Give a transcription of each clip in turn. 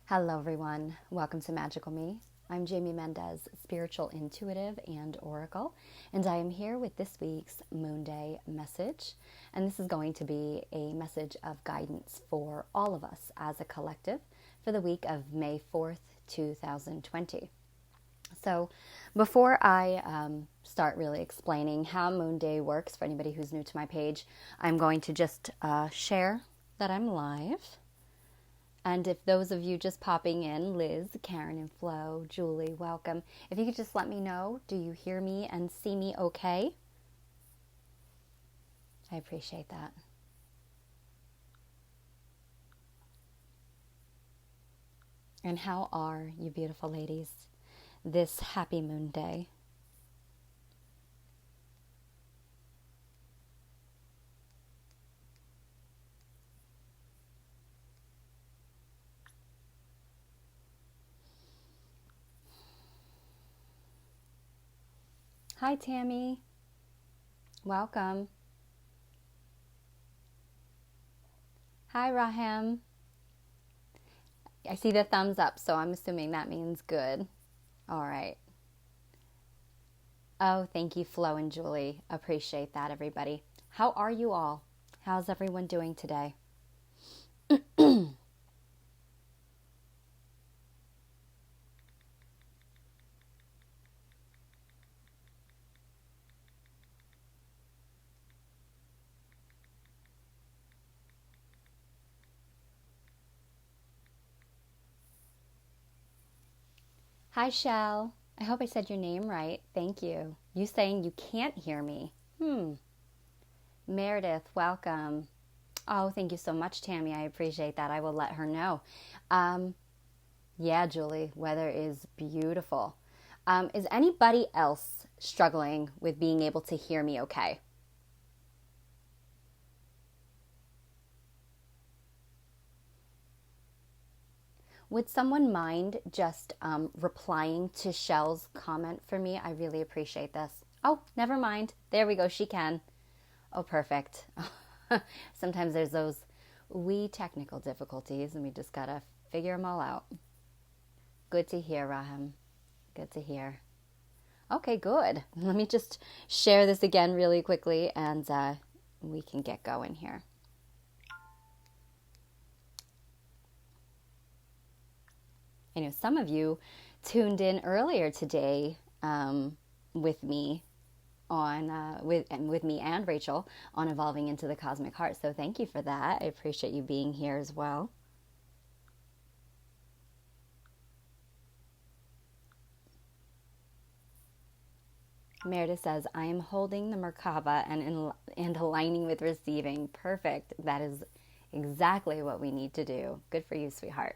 Hello everyone, welcome to Magickal Me. I'm Jamie Mendez, spiritual intuitive and oracle, and I am here with this week's Moonday Message. And this is going to be a message of guidance for all of us as a collective for the week of May 4th, 2020. So before I start really explaining how Moonday works for anybody who's new to my page, I'm going to just share that I'm live. And if those of you just popping in, Liz, Karen, and Flo, Julie, welcome. If you could just let me know, do you hear me and see me okay? I appreciate that. And how are you beautiful ladies this happy moon day? Hi, Tammy. Welcome. Hi, Raham. I see the thumbs up, so I'm assuming that means good. All right. Oh, thank you, Flo and Julie. Appreciate that, everybody. How are you all? How's everyone doing today? Hi, Shell. I hope I said your name right. Thank you. You saying you can't hear me. Meredith, welcome. Oh, thank you so much, Tammy. I appreciate that. I will let her know. Yeah, Julie, weather is beautiful. Is anybody else struggling with being able to hear me okay? Would someone mind just replying to Shell's comment for me? I really appreciate this. Oh, never mind. There we go. She can. Oh, perfect. Sometimes there's those wee technical difficulties, and we just gotta figure them all out. Good to hear, Raham. Good to hear. Okay, good. Let me just share this again really quickly, and we can get going here. I know some of you tuned in earlier today with me on with me and Rachel on evolving into the cosmic heart. So thank you for that. I appreciate you being here as well. Meredith says, I am holding the Merkaba and aligning with receiving. Perfect. That is exactly what we need to do. Good for you, sweetheart.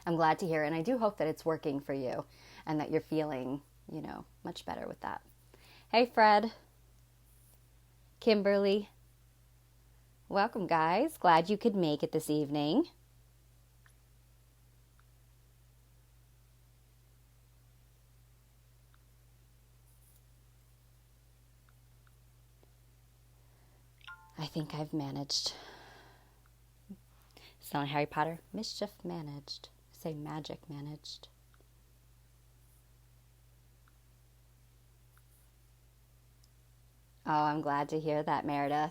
I'm glad to hear, and I do hope that it's working for you and that you're feeling, much better with that. Hey, Fred. Kimberly. Welcome, guys. Glad you could make it this evening. I think I've managed. It's not Harry Potter. Mischief managed. Say magic managed. Oh, I'm glad to hear that, Meredith.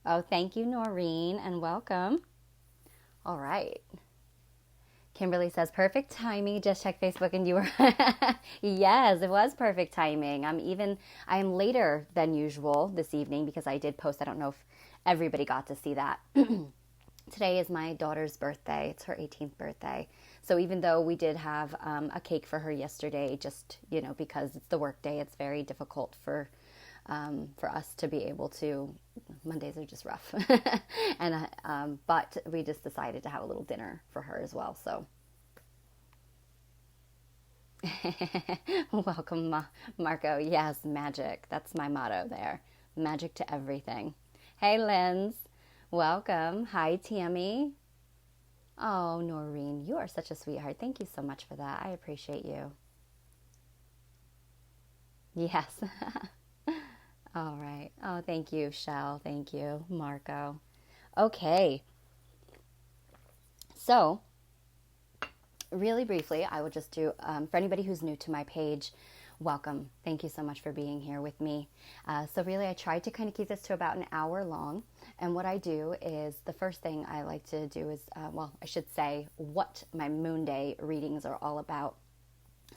Oh, thank you, Noreen, and welcome. All right. Kimberly says, perfect timing. Just check Facebook and you were... Yes, it was perfect timing. I am later than usual this evening because I did post. I don't know if everybody got to see that. Today is my daughter's birthday. It's her 18th birthday. So even though we did have a cake for her yesterday, just, because it's the work day, it's very difficult for us to be able to. Mondays are just rough. But we just decided to have a little dinner for her as well. So welcome, Marco. Yes, magic. That's my motto there. Magic to everything. Hey, Linz. Welcome. Hi, Tammy. Oh, Noreen, you are such a sweetheart. Thank you so much for that. I appreciate you. Yes. All right. Oh, thank you, Shell. Thank you, Marco. Okay. So really briefly, I will just do, for anybody who's new to my page, welcome. Thank you so much for being here with me. So really, I tried to kind of keep this to about an hour long. And what I do is, the first thing I like to do is, I should say what my Moonday readings are all about.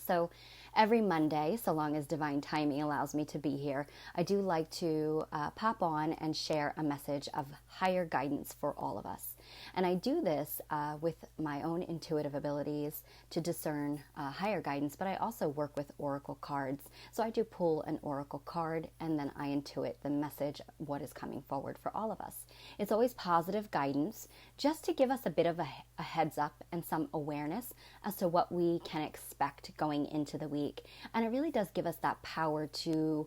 So every Monday, so long as divine timing allows me to be here, I do like to pop on and share a message of higher guidance for all of us. And I do this with my own intuitive abilities to discern higher guidance, but I also work with oracle cards. So I do pull an oracle card and then I intuit the message, what is coming forward for all of us. It's always positive guidance, just to give us a bit of a heads up and some awareness as to what we can expect going into the week. And it really does give us that power to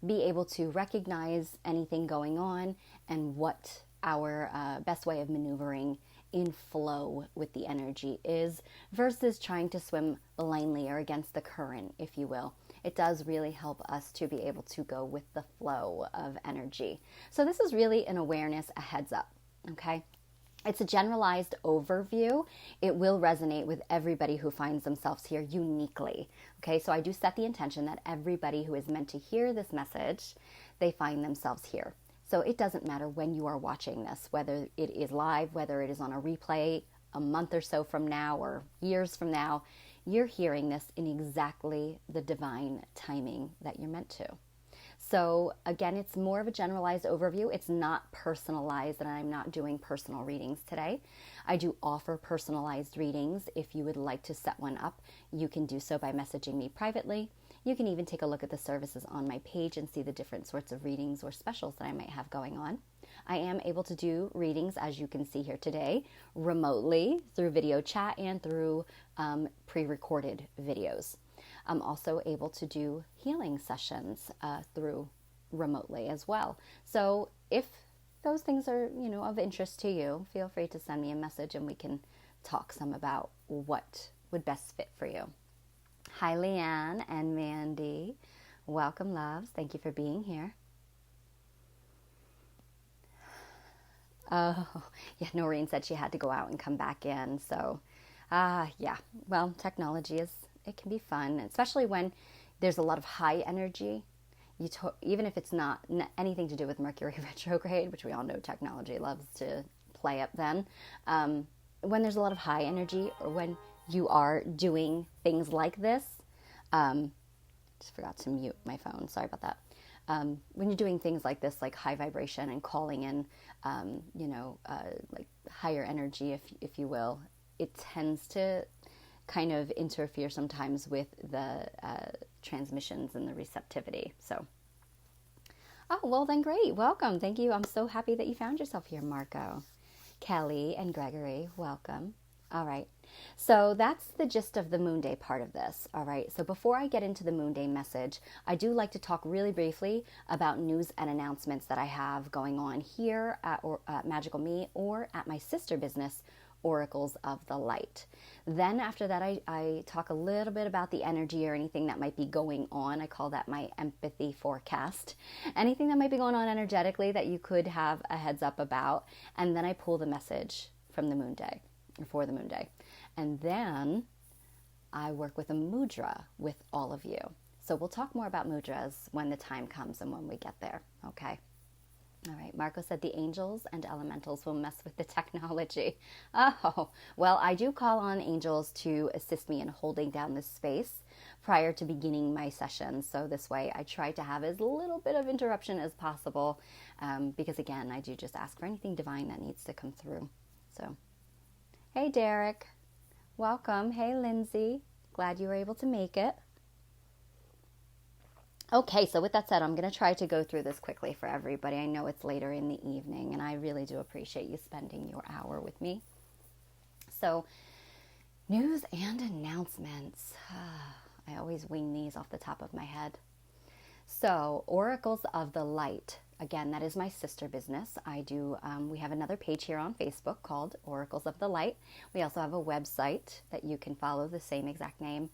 be able to recognize anything going on and what our best way of maneuvering in flow with the energy is, versus trying to swim blindly or against the current, if you will. It does really help us to be able to go with the flow of energy. So this is really an awareness, a heads up, okay? It's a generalized overview. It will resonate with everybody who finds themselves here uniquely. Okay, so I do set the intention that everybody who is meant to hear this message, they find themselves here. So it doesn't matter when you are watching this, whether it is live, whether it is on a replay a month or so from now or years from now, you're hearing this in exactly the divine timing that you're meant to. So again, it's more of a generalized overview. It's not personalized, and I'm not doing personal readings today. I do offer personalized readings. If you would like to set one up, you can do so by messaging me privately. You can even take a look at the services on my page and see the different sorts of readings or specials that I might have going on. I am able to do readings, as you can see here today, remotely through video chat and through pre-recorded videos. I'm also able to do healing sessions through remotely as well. So if those things are, of interest to you, feel free to send me a message and we can talk some about what would best fit for you. Hi, Leanne and Mandy. Welcome, loves. Thank you for being here. Oh, yeah, Noreen said she had to go out and come back in. So, yeah, well, technology it can be fun, especially when there's a lot of high energy. Even if it's not anything to do with Mercury retrograde, which we all know technology loves to play up then. When there's a lot of high energy, or when you are doing things like this, just forgot to mute my phone. Sorry about that. When you're doing things like this, like high vibration and calling in, like higher energy, if you will, it tends to kind of interfere sometimes with the transmissions and the receptivity. So, oh, well then great. Welcome. Thank you. I'm so happy that you found yourself here, Marco. Kelly and Gregory, welcome. All right. So that's the gist of the Moonday part of this. All right. So before I get into the Moonday message, I do like to talk really briefly about news and announcements that I have going on here at Magickal Me or at my sister business, Oracles of the Light. Then after that, I talk a little bit about the energy or anything that might be going on. I call that my empathy forecast. Anything that might be going on energetically that you could have a heads up about. And then I pull the message from the Moonday, or for the Moonday. And then I work with a mudra with all of you. So we'll talk more about mudras when the time comes and when we get there. Okay. All right, Marco said the angels and elementals will mess with the technology. Oh, well, I do call on angels to assist me in holding down this space prior to beginning my sessions. So this way I try to have as little bit of interruption as possible because, again, I do just ask for anything divine that needs to come through. So, hey, Derek. Welcome. Hey, Lindsay. Glad you were able to make it. Okay, so with that said, I'm going to try to go through this quickly for everybody. I know it's later in the evening, and I really do appreciate you spending your hour with me. So, news and announcements. I always wing these off the top of my head. So, Oracles of the Light. Again, that is my sister business. We have another page here on Facebook called Oracles of the Light. We also have a website that you can follow, the same exact name,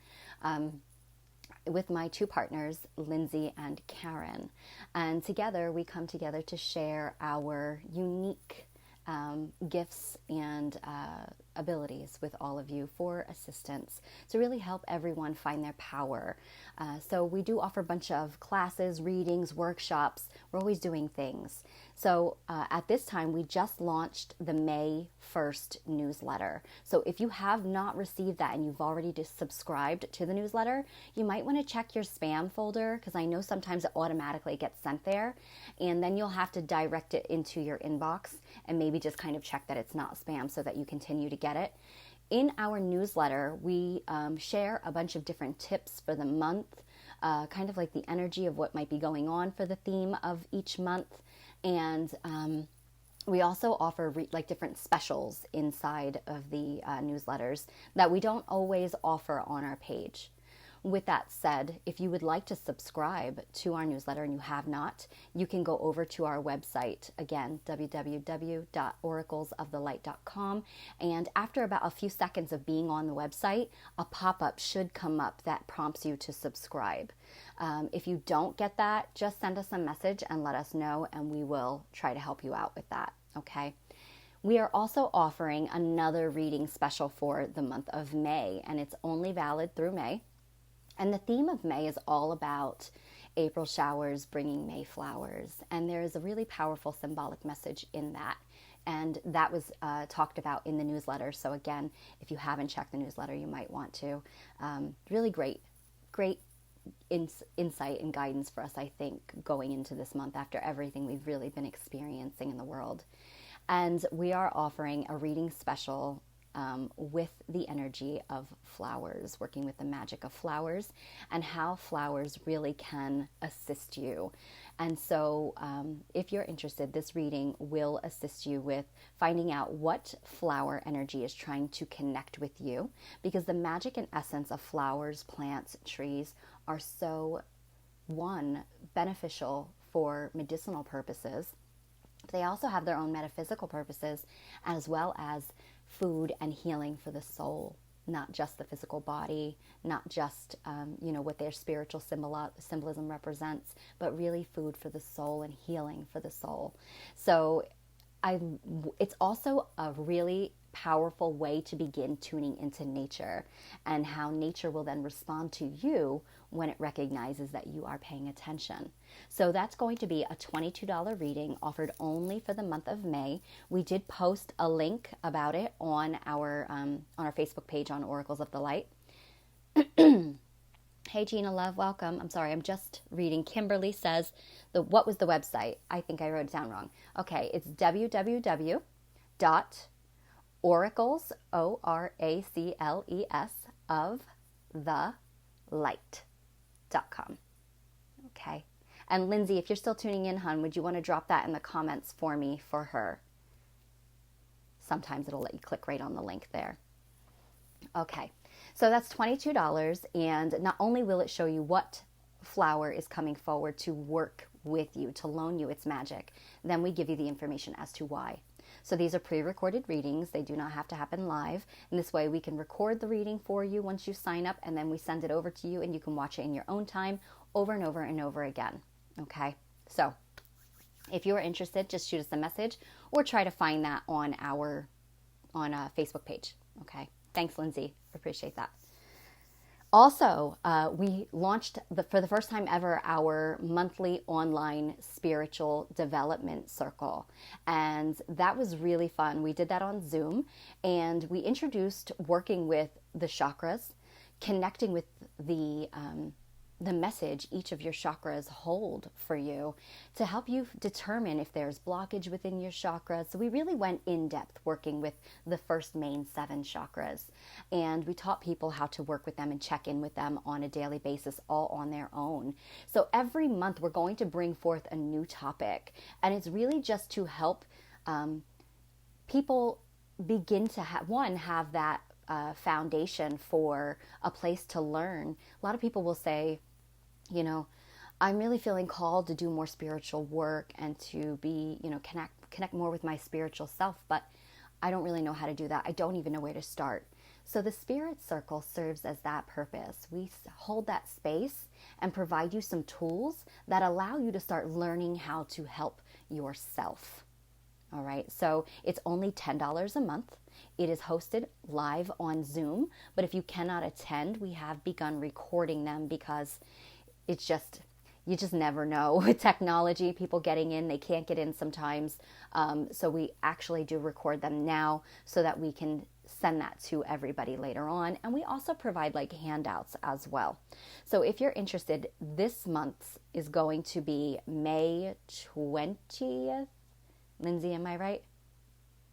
with my two partners, Lindsay and Karen. And together, we come together to share our unique gifts and abilities with all of you for assistance to really help everyone find their power. So we do offer a bunch of classes, readings, workshops. We're always doing things. So at this time, we just launched the May 1st newsletter. So if you have not received that and you've already just subscribed to the newsletter, you might want to check your spam folder, because I know sometimes it automatically gets sent there, and then you'll have to direct it into your inbox and maybe just kind of check that it's not spam so that you continue to get it. In our newsletter, we share a bunch of different tips for the month, kind of like the energy of what might be going on for the theme of each month. And we also offer like different specials inside of the newsletters that we don't always offer on our page. With that said, if you would like to subscribe to our newsletter and you have not, you can go over to our website, again, www.oraclesofthelight.com. And after about a few seconds of being on the website, a pop-up should come up that prompts you to subscribe. If you don't get that, just send us a message and let us know, and we will try to help you out with that, okay? We are also offering another reading special for the month of May, and it's only valid through May. And the theme of May is all about April showers bringing May flowers. And there is a really powerful symbolic message in that. And that was talked about in the newsletter. So again, if you haven't checked the newsletter, you might want to. Really great insight and guidance for us, I think, going into this month after everything we've really been experiencing in the world. And we are offering a reading special with the energy of flowers, working with the magic of flowers and how flowers really can assist you. And so if you're interested, this reading will assist you with finding out what flower energy is trying to connect with you, because the magic and essence of flowers, plants, trees are so, one, beneficial for medicinal purposes. They also have their own metaphysical purposes, as well as food and healing for the soul, not just the physical body, not just what their spiritual symbolism represents, but really food for the soul and healing for the soul. So it's also a really powerful way to begin tuning into nature, and how nature will then respond to you when it recognizes that you are paying attention. So that's going to be a $22 reading offered only for the month of May. We did post a link about it on our Facebook page on Oracles of the Light. Hey Gina Love, welcome. I'm sorry, I'm just reading. Kimberly says, what was the website? I think I wrote it down wrong. Okay, it's www.oracles, ORACLES, of the light.com. Okay. And Lindsay, if you're still tuning in, hon, would you want to drop that in the comments for me for her? Sometimes it'll let you click right on the link there. Okay. So that's $22, and not only will it show you what flower is coming forward to work with you, to loan you its magic, then we give you the information as to why. So these are pre-recorded readings. They do not have to happen live. In this way, we can record the reading for you once you sign up, and then we send it over to you, and you can watch it in your own time over and over and over again. Okay? So if you are interested, just shoot us a message or try to find that on our Facebook page. Okay? Thanks, Lindsay. Appreciate that. Also, we launched for the first time ever our monthly online spiritual development circle, and that was really fun. We did that on Zoom, and we introduced working with the chakras, connecting with the message each of your chakras hold for you to help you determine if there's blockage within your chakras. So we really went in depth working with the first main 7 chakras, and we taught people how to work with them and check in with them on a daily basis, all on their own. So every month we're going to bring forth a new topic, and it's really just to help people begin to have that foundation for a place to learn. A lot of people will say, I'm really feeling called to do more spiritual work and to be, connect more with my spiritual self, but I don't really know how to do that. I don't even know where to start. So the Spirit Circle serves as that purpose. We hold that space and provide you some tools that allow you to start learning how to help yourself. All right, so it's only $10 a month. It is hosted live on Zoom, but if you cannot attend, we have begun recording them because it's just, you just never know with technology, people getting in, they can't get in sometimes. So we actually do record them now so that we can send that to everybody later on. And we also provide like handouts as well. So if you're interested, this month is going to be May 20th. Lindsay, am I right?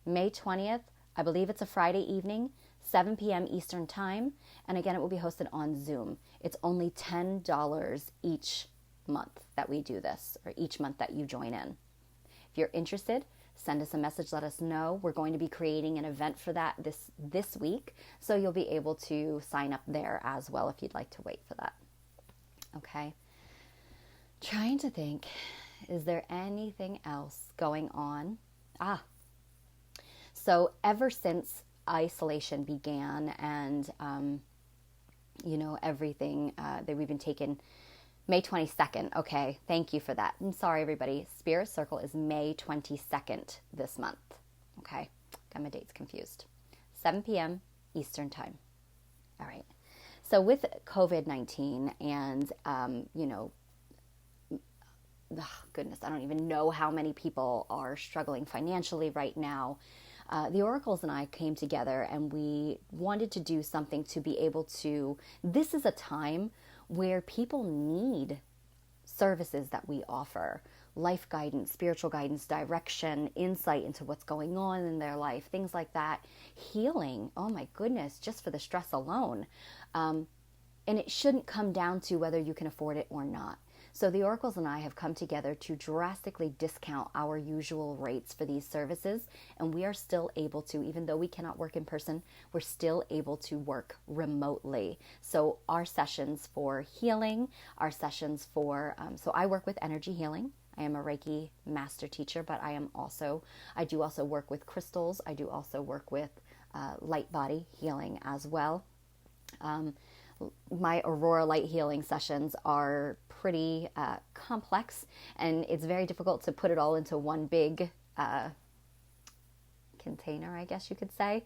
May 20th. I believe it's a Friday evening, 7 p.m. Eastern Time. And again, it will be hosted on Zoom. It's only $10 each month that we do this, or each month that you join in. If you're interested, send us a message, let us know. We're going to be creating an event for that this week, so you'll be able to sign up there as well if you'd like to wait for that. Okay. Trying to think, is there anything else going on? So ever since isolation began and, everything that we've been taking, May 22nd. Okay, thank you for that. I'm sorry, everybody. Spirit Circle is May 22nd this month. Okay, got my dates confused. 7 p.m. Eastern Time. All right. So with COVID-19 and, goodness, I don't even know how many people are struggling financially right now. The Oracles and I came together and we wanted to do something to be able to, this is a time where people need services that we offer, life guidance, spiritual guidance, direction, insight into what's going on in their life, things like that, healing, oh my goodness, just for the stress alone. And it shouldn't come down to whether you can afford it or not. So the Oracles and I have come together to drastically discount our usual rates for these services, and we are still able to, even though we cannot work in person, we're still able to work remotely. So our sessions for healing, our sessions for, so I work with energy healing. I am a Reiki master teacher, but I do also work with crystals. I do also work with light body healing as well. My Aurora light healing sessions are pretty complex, and it's very difficult to put it all into one big container, I guess you could say.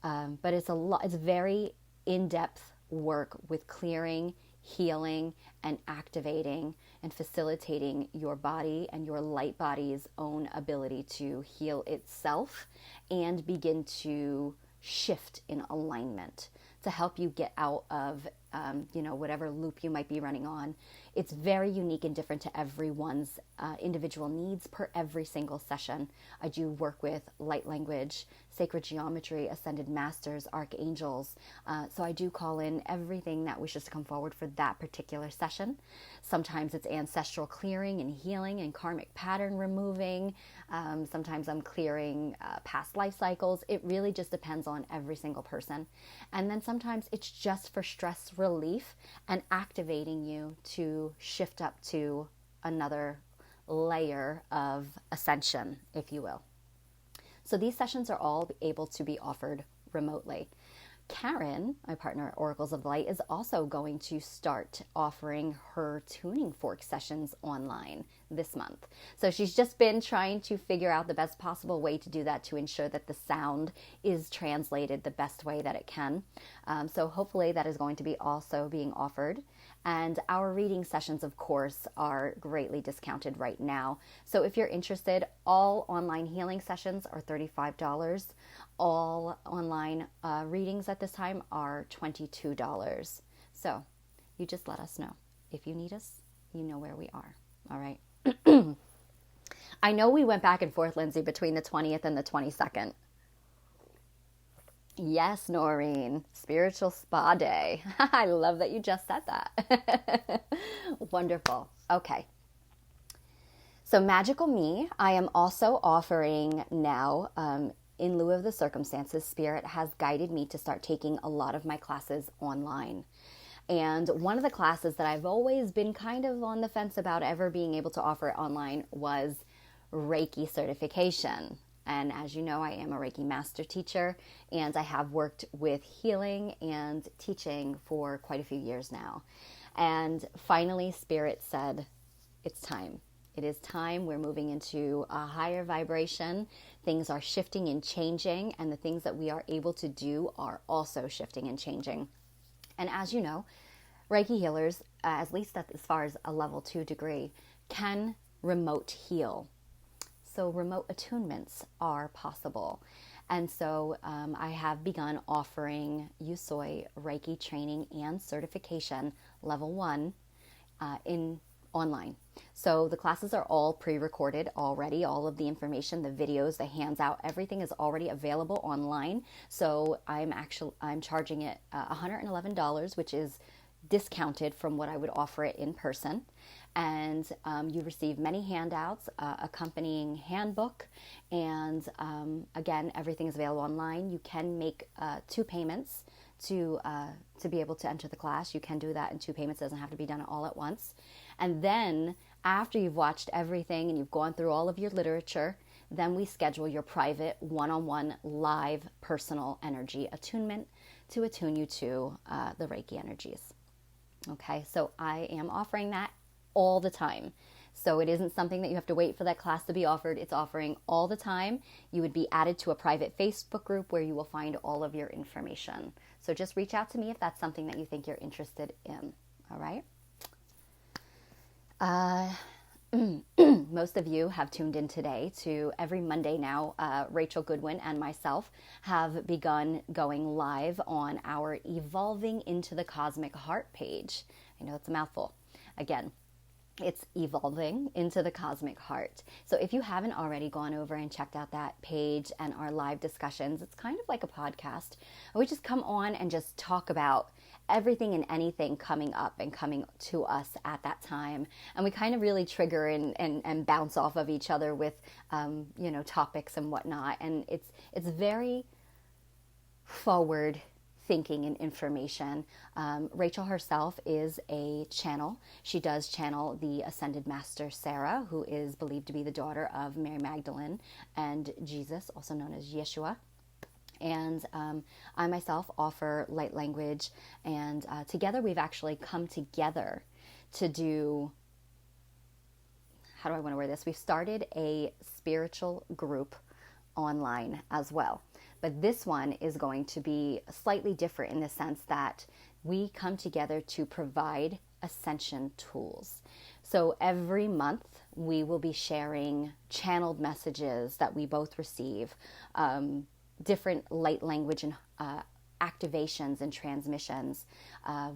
But it's very in-depth work with clearing, healing, and activating and facilitating your body and your light body's own ability to heal itself and begin to shift in alignment to help you get out of, whatever loop you might be running on. It's very unique and different to everyone's individual needs per every single session. I do work with light language, sacred geometry, ascended masters, archangels. So I do call in everything that wishes to come forward for that particular session. Sometimes it's ancestral clearing and healing and karmic pattern removing. Sometimes I'm clearing past life cycles. It really just depends on every single person. And then sometimes it's just for stress relief and activating you to shift up to another layer of ascension, if you will. So these sessions are all able to be offered remotely. Karen, my partner at Oracles of Light, is also going to start offering her tuning fork sessions online this month. So she's just been trying to figure out the best possible way to do that to ensure that the sound is translated the best way that it can. So hopefully that is going to be also being offered. And our reading sessions, of course, are greatly discounted right now. So if you're interested, all online healing sessions are $35. All online readings at this time are $22. So you just let us know. If you need us, you know where we are. All right. I know we went back and forth, Lindsay, between the 20th and the 22nd. Yes, Noreen, spiritual spa day. I love that you just said that. Wonderful. Okay. So Magickal Me, I am also offering now, in lieu of the circumstances, Spirit has guided me to start taking a lot of my classes online. And one of the classes that I've always been kind of on the fence about ever being able to offer online was Reiki certification. And as you know, I am a Reiki master teacher, and I have worked with healing and teaching for quite a few years now. And finally, Spirit said, it's time. It is time. We're moving into a higher vibration. Things are shifting and changing, and the things that we are able to do are also shifting and changing. And as you know, Reiki healers, at least as far as a level 2 degree, can remote heal. So remote attunements are possible. And so I have begun offering Yusoi Reiki training and certification level 1 in online. So the classes are all pre-recorded already. All of the information, the videos, the hands out, everything is already available online. So I'm charging it $111, which is discounted from what I would offer it in person. And you receive many handouts, accompanying handbook, and again, everything is available online. You can make 2 payments to be able to enter the class. You can do that in 2 payments. It doesn't have to be done all at once. And then after you've watched everything and you've gone through all of your literature, then we schedule your private one-on-one live personal energy attunement to attune you to the Reiki energies. Okay, so I am offering that all the time. So it isn't something that you have to wait for that class to be offered. It's offering all the time. You would be added to a private Facebook group where you will find all of your information. So just reach out to me if that's something that you think you're interested in. All right? Most of you have tuned in today to every Monday now. Rachel Goodwin and myself have begun going live on our Evolving into the Cosmic Heart page. I know it's a mouthful. Again, it's Evolving into the Cosmic Heart. So if you haven't already gone over and checked out that page and our live discussions, it's kind of like a podcast. We just come on and just talk about everything and anything coming up and coming to us at that time. And we kind of really trigger and bounce off of each other with, topics and whatnot. And it's very forward thinking and information. Rachel herself is a channel. She does channel the Ascended Master Sarah, who is believed to be the daughter of Mary Magdalene and Jesus, also known as Yeshua. And I myself offer light language, and together we've actually come together to do, how do I want to word this? We've started a spiritual group online as well. But this one is going to be slightly different in the sense that we come together to provide ascension tools. So every month we will be sharing channeled messages that we both receive, different light language and activations and transmissions.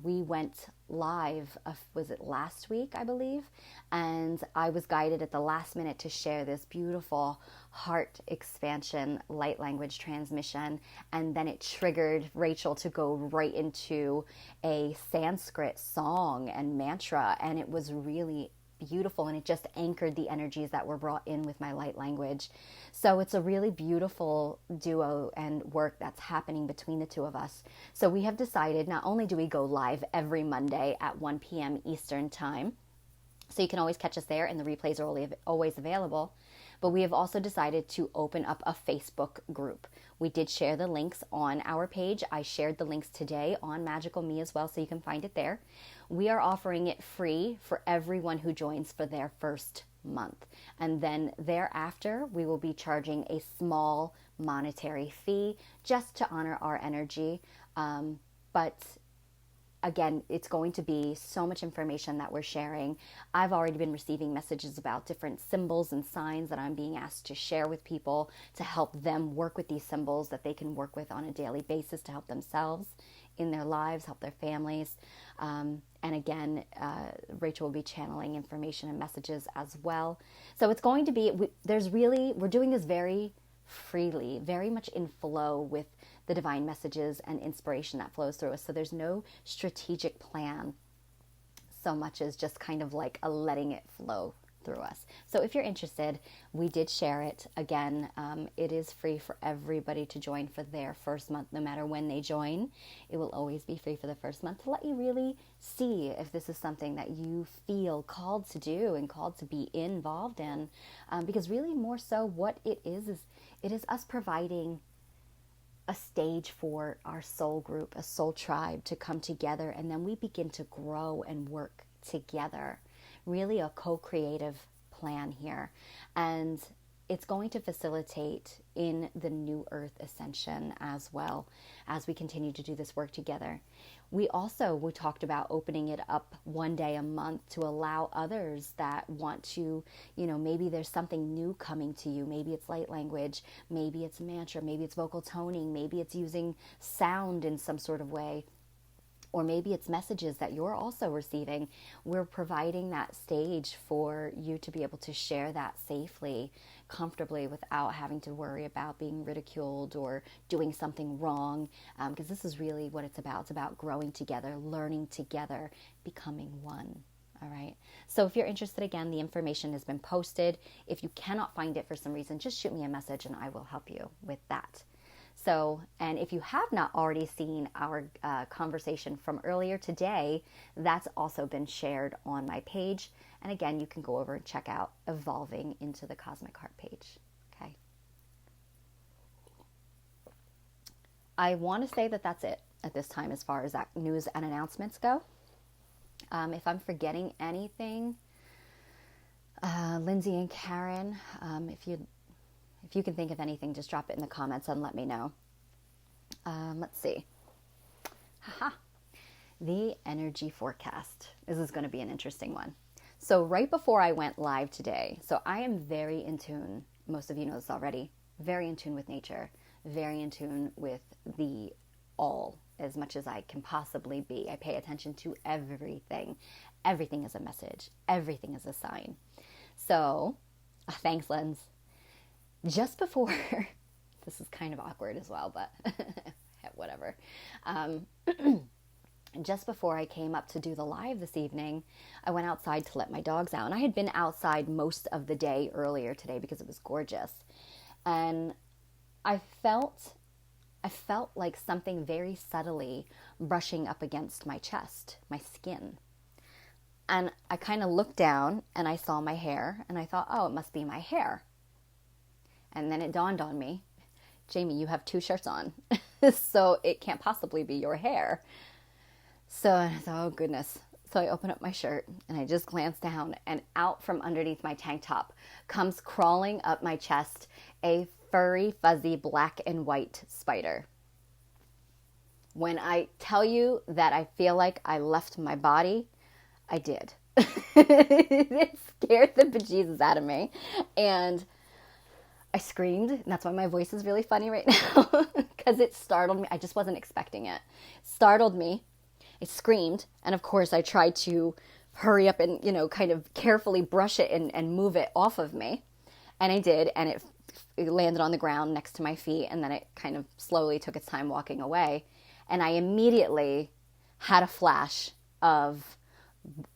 We went live, was it last week, I believe? And I was guided at the last minute to share this beautiful heart expansion light language transmission. And then it triggered Rachel to go right into a Sanskrit song and mantra. And it was really beautiful, and it just anchored the energies that were brought in with my light language. So it's a really beautiful duo and work that's happening between the two of us. So we have decided not only do we go live every Monday at 1 p.m. Eastern Time, so you can always catch us there and the replays are always available, but we have also decided to open up a Facebook group. We did share the links on our page. I shared the links today on Magickal Me as well, so you can find it there. We are offering it free for everyone who joins for their first month. And then thereafter, we will be charging a small monetary fee just to honor our energy. But again, it's going to be so much information that we're sharing. I've already been receiving messages about different symbols and signs that I'm being asked to share with people to help them work with these symbols that they can work with on a daily basis to help themselves in their lives, help their families. And again, Rachel will be channeling information and messages as well. So it's going to be, we're doing this very freely, very much in flow with the divine messages and inspiration that flows through us. So there's no strategic plan so much as just kind of like a letting it flow through us. So if you're interested, we did share it. Again, it is free for everybody to join for their first month, no matter when they join. It will always be free for the first month to let you really see if this is something that you feel called to do and called to be involved in. Because really more so what it is it is us providing a stage for our soul group, a soul tribe to come together, and then we begin to grow and work together. Really a co-creative plan here. And it's going to facilitate in the new earth ascension as well as we continue to do this work together. We talked about opening it up one day a month to allow others that want to, maybe there's something new coming to you. Maybe it's light language, maybe it's mantra, maybe it's vocal toning, maybe it's using sound in some sort of way, or maybe it's messages that you're also receiving. We're providing that stage for you to be able to share that safely, comfortably, without having to worry about being ridiculed or doing something wrong, because this is really what it's about. It's about growing together, learning together, becoming one. All right. So if you're interested, again, the information has been posted. If you cannot find it for some reason, just shoot me a message and I will help you with that. So, and if you have not already seen our conversation from earlier today, that's also been shared on my page. And again, you can go over and check out Evolving into the Cosmic Heart page. Okay. I want to say that that's it at this time as far as that news and announcements go. If I'm forgetting anything, Lindsay and Karen, if you can think of anything, just drop it in the comments and let me know. Let's see. The energy forecast. This is going to be an interesting one. So right before I went live today, so I am very in tune, most of you know this already, very in tune with nature, very in tune with the all as much as I can possibly be. I pay attention to everything. Everything is a message. Everything is a sign. So, thanks, Lens. Just before, this is kind of awkward as well, but whatever. Just before I came up to do the live this evening, I went outside to let my dogs out. And I had been outside most of the day earlier today because it was gorgeous. And I felt like something very subtly brushing up against my chest, my skin. And I kind of looked down and I saw my hair and I thought, oh, it must be my hair. And then it dawned on me, Jamie, you have 2 shirts on, so it can't possibly be your hair. So I thought, oh goodness. So I open up my shirt and I just glance down, and out from underneath my tank top comes crawling up my chest a furry, fuzzy, black and white spider. When I tell you that I feel like I left my body, I did. It scared the bejesus out of me. And I screamed, and that's why my voice is really funny right now, because it startled me. I just wasn't expecting it. Startled me. I screamed, and of course I tried to hurry up and, kind of carefully brush it and move it off of me. And I did, and it landed on the ground next to my feet, and then it kind of slowly took its time walking away. And I immediately had a flash of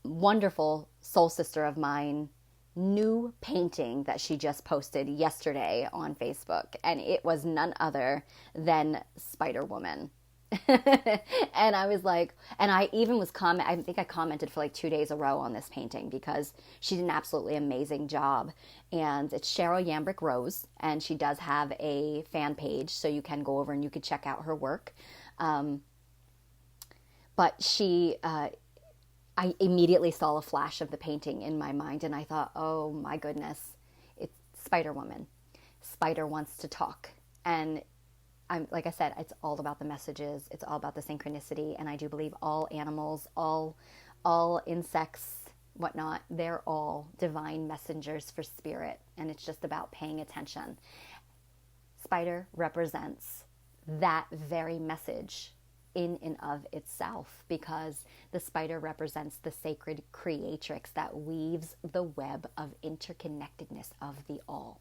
wonderful soul sister of mine, new painting that she just posted yesterday on Facebook, and it was none other than Spider Woman. And I was like, and I even was I think I commented for like 2 days a row on this painting because she did an absolutely amazing job. And it's Cheryl Yambrick Rose, and she does have a fan page, so you can go over and you could check out her work. But I immediately saw a flash of the painting in my mind, and I thought, oh my goodness, it's Spider Woman. Spider wants to talk. And like I said, it's all about the messages. It's all about the synchronicity. And I do believe all animals, all insects, whatnot, they're all divine messengers for spirit. And it's just about paying attention. Spider represents that very message in and of itself, because the spider represents the sacred creatrix that weaves the web of interconnectedness of the all.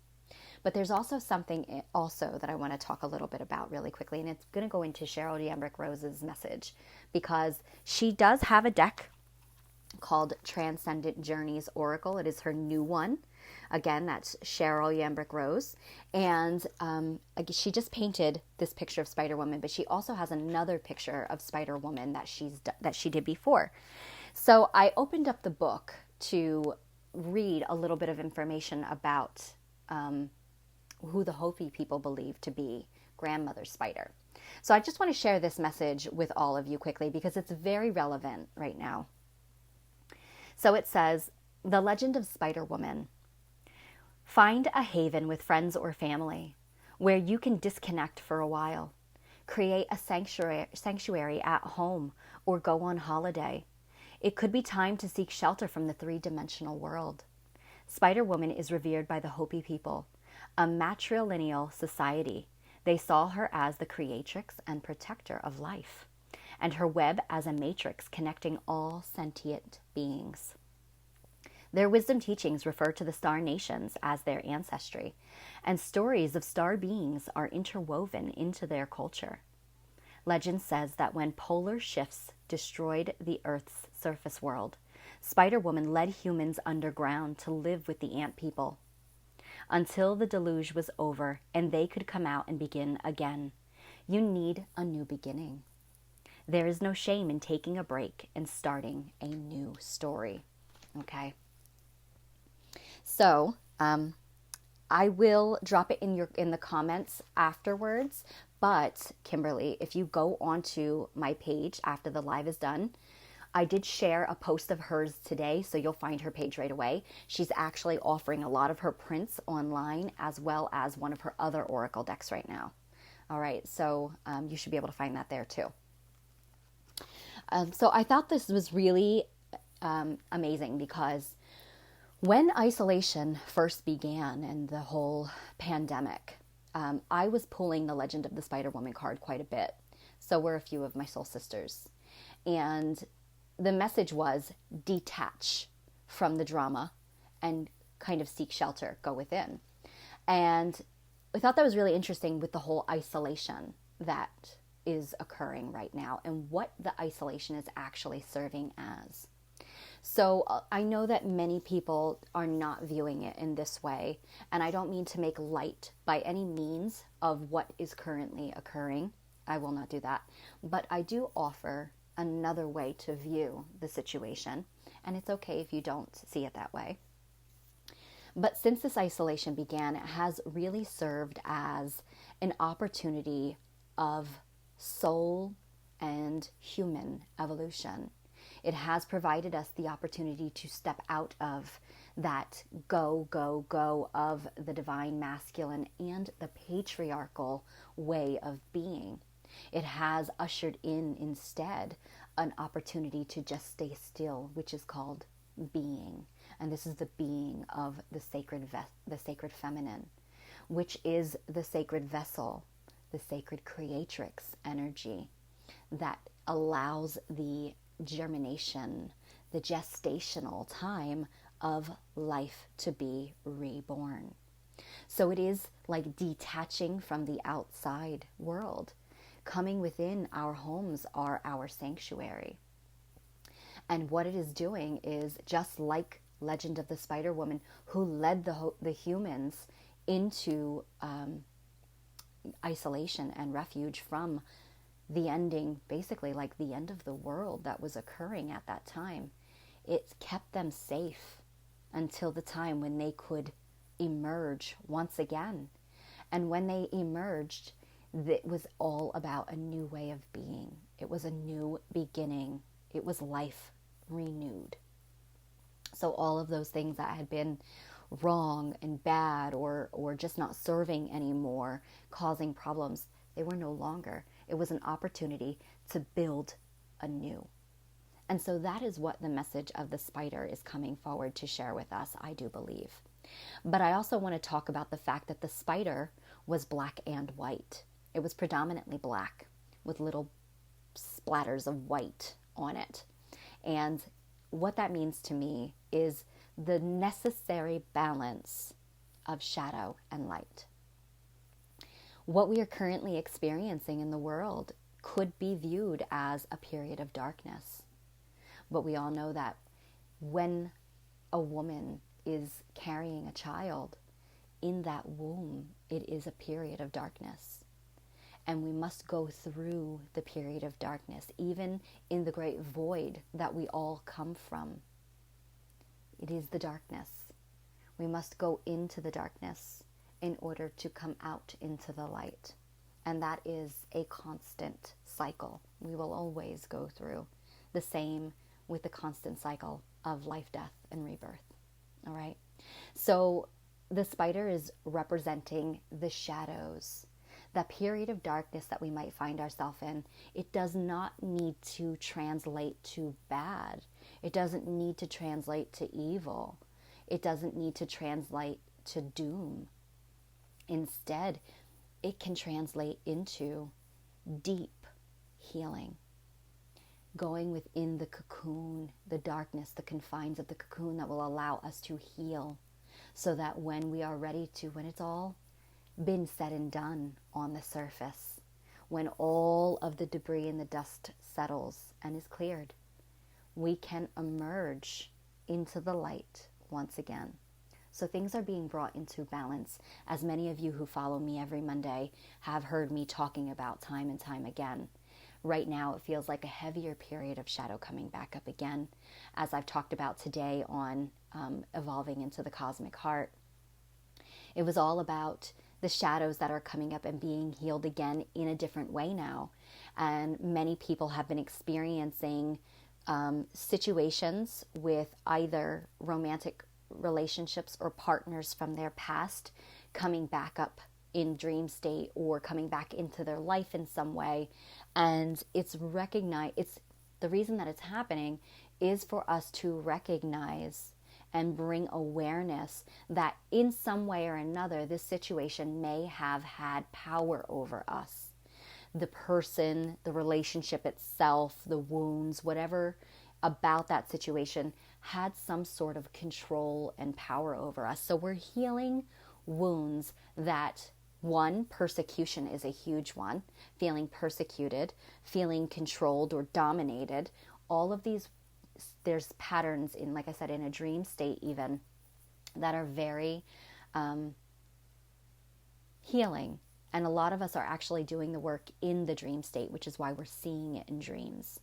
But there's also something also that I want to talk a little bit about really quickly, and it's going to go into Cheryl Yambrick Rose's message, because she does have a deck called Transcendent Journeys Oracle. It is her new one. Again, that's Cheryl Yambrick Rose. And she just painted this picture of Spider Woman, but she also has another picture of Spider Woman that she did before. So I opened up the book to read a little bit of information about who the Hopi people believe to be Grandmother Spider. So I just want to share this message with all of you quickly because it's very relevant right now. So it says, the legend of Spider Woman Find a haven with friends or family where you can disconnect for a while. Create a sanctuary at home or go on holiday. It could be time to seek shelter from the three-dimensional world. Spider-Woman is revered by the Hopi people, a matrilineal society. They saw her as the creatrix and protector of life, and her web as a matrix connecting all sentient beings. Their wisdom teachings refer to the star nations as their ancestry, and stories of star beings are interwoven into their culture. Legend says that when polar shifts destroyed the Earth's surface world, Spider-Woman led humans underground to live with the ant people until the deluge was over and they could come out and begin again. You need a new beginning. There is no shame in taking a break and starting a new story. Okay? So, I will drop it in the comments afterwards. But Kimberly, if you go onto my page after the live is done, I did share a post of hers today, so you'll find her page right away. She's actually offering a lot of her prints online as well as one of her other oracle decks right now. All right, so you should be able to find that there too. So I thought this was really amazing because when isolation first began and the whole pandemic, I was pulling the Legend of the Spider-Woman card quite a bit. So were a few of my soul sisters. And the message was detach from the drama and kind of seek shelter, go within. And I thought that was really interesting with the whole isolation that is occurring right now and what the isolation is actually serving as. So I know that many people are not viewing it in this way, and I don't mean to make light by any means of what is currently occurring. I will not do that. But I do offer another way to view the situation, and it's okay if you don't see it that way. But since this isolation began, it has really served as an opportunity of soul and human evolution. It has provided us the opportunity to step out of that go, go, go of the divine masculine and the patriarchal way of being. It has ushered in instead an opportunity to just stay still, which is called being. And this is the being of the sacred feminine, which is the sacred vessel, the sacred creatrix energy that allows the germination, the gestational time of life to be reborn. So it is like detaching from the outside world. Coming within our homes are our sanctuary. And what it is doing is just like Legend of the Spider-Woman, who led the humans into isolation and refuge from the ending, basically like the end of the world that was occurring at that time. It kept them safe until the time when they could emerge once again. And when they emerged, it was all about a new way of being. It was a new beginning. It was life renewed. So all of those things that had been wrong and bad or just not serving anymore, causing problems, they were no longer. It was an opportunity to build anew. And so that is what the message of the spider is coming forward to share with us, I do believe. But I also want to talk about the fact that the spider was black and white. It was predominantly black with little splatters of white on it. And what that means to me is the necessary balance of shadow and light. What we are currently experiencing in the world could be viewed as a period of darkness. But we all know that when a woman is carrying a child, in that womb, it is a period of darkness. And we must go through the period of darkness, even in the great void that we all come from. It is the darkness. We must go into the darkness in order to come out into the light. And that is a constant cycle. We will always go through the same with the constant cycle of life, death, and rebirth. All right? So the spider is representing the shadows, that period of darkness that we might find ourselves in. It does not need to translate to bad. It doesn't need to translate to evil. It doesn't need to translate to doom. Instead, it can translate into deep healing. Going within the cocoon, the darkness, the confines of the cocoon that will allow us to heal, so that when we are ready to, when it's all been said and done on the surface, when all of the debris and the dust settles and is cleared, we can emerge into the light once again. So things are being brought into balance, as many of you who follow me every Monday have heard me talking about time and time again. Right now, it feels like a heavier period of shadow coming back up again, as I've talked about today on evolving into the cosmic heart. It was all about the shadows that are coming up and being healed again in a different way now. And many people have been experiencing situations with either romantic relationships or partners from their past coming back up in dream state or coming back into their life in some way. And it's the reason that it's happening is for us to recognize and bring awareness that in some way or another, this situation may have had power over us. The person, the relationship itself, the wounds, whatever about that situation had some sort of control and power over us. So we're healing wounds that, one, persecution is a huge one. Feeling persecuted, feeling controlled or dominated. All of these, there's patterns in, like I said, in a dream state even, that are very healing. And a lot of us are actually doing the work in the dream state, which is why we're seeing it in dreams.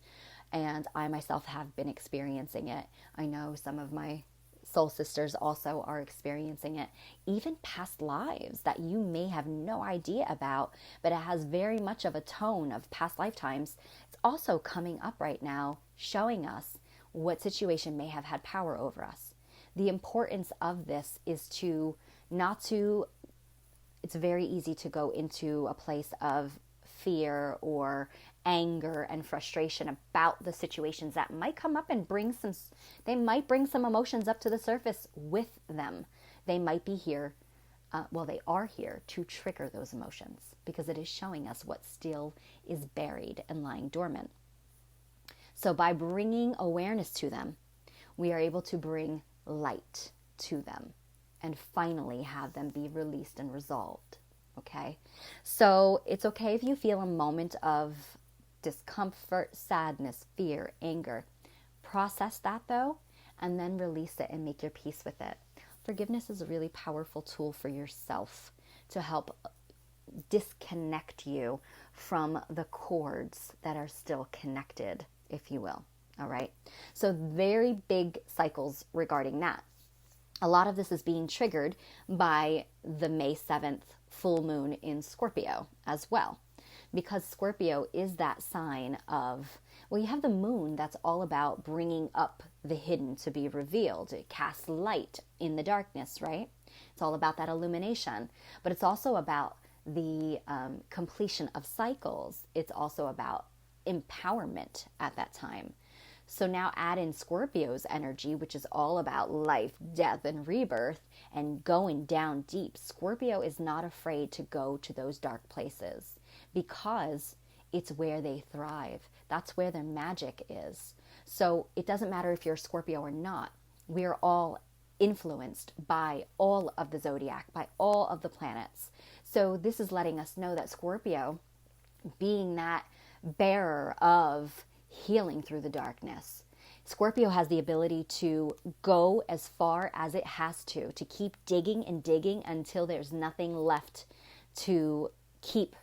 And I myself have been experiencing it. I know some of my soul sisters also are experiencing it. Even past lives that you may have no idea about, but it has very much of a tone of past lifetimes. It's also coming up right now, showing us what situation may have had power over us. The importance of this is it's very easy to go into a place of fear or anger and frustration about the situations that might come up and they might bring some emotions up to the surface with them. They might be here, they are here to trigger those emotions, because it is showing us what still is buried and lying dormant. So by bringing awareness to them, we are able to bring light to them and finally have them be released and resolved. Okay? So it's okay if you feel a moment of discomfort, sadness, fear, anger. Process that though, and then release it and make your peace with it. Forgiveness is a really powerful tool for yourself to help disconnect you from the cords that are still connected, if you will. All right. So very big cycles regarding that. A lot of this is being triggered by the May 7th full moon in Scorpio as well, because Scorpio is that sign of, you have the moon that's all about bringing up the hidden to be revealed. It casts light in the darkness, right? It's all about that illumination, but it's also about the completion of cycles. It's also about empowerment at that time. So now add in Scorpio's energy, which is all about life, death, and rebirth, and going down deep. Scorpio is not afraid to go to those dark places because it's where they thrive. That's where their magic is. So it doesn't matter if you're a Scorpio or not. We're all influenced by all of the zodiac, by all of the planets. So this is letting us know that Scorpio, being that bearer of healing through the darkness, Scorpio has the ability to go as far as it has to keep digging and digging until there's nothing left to keep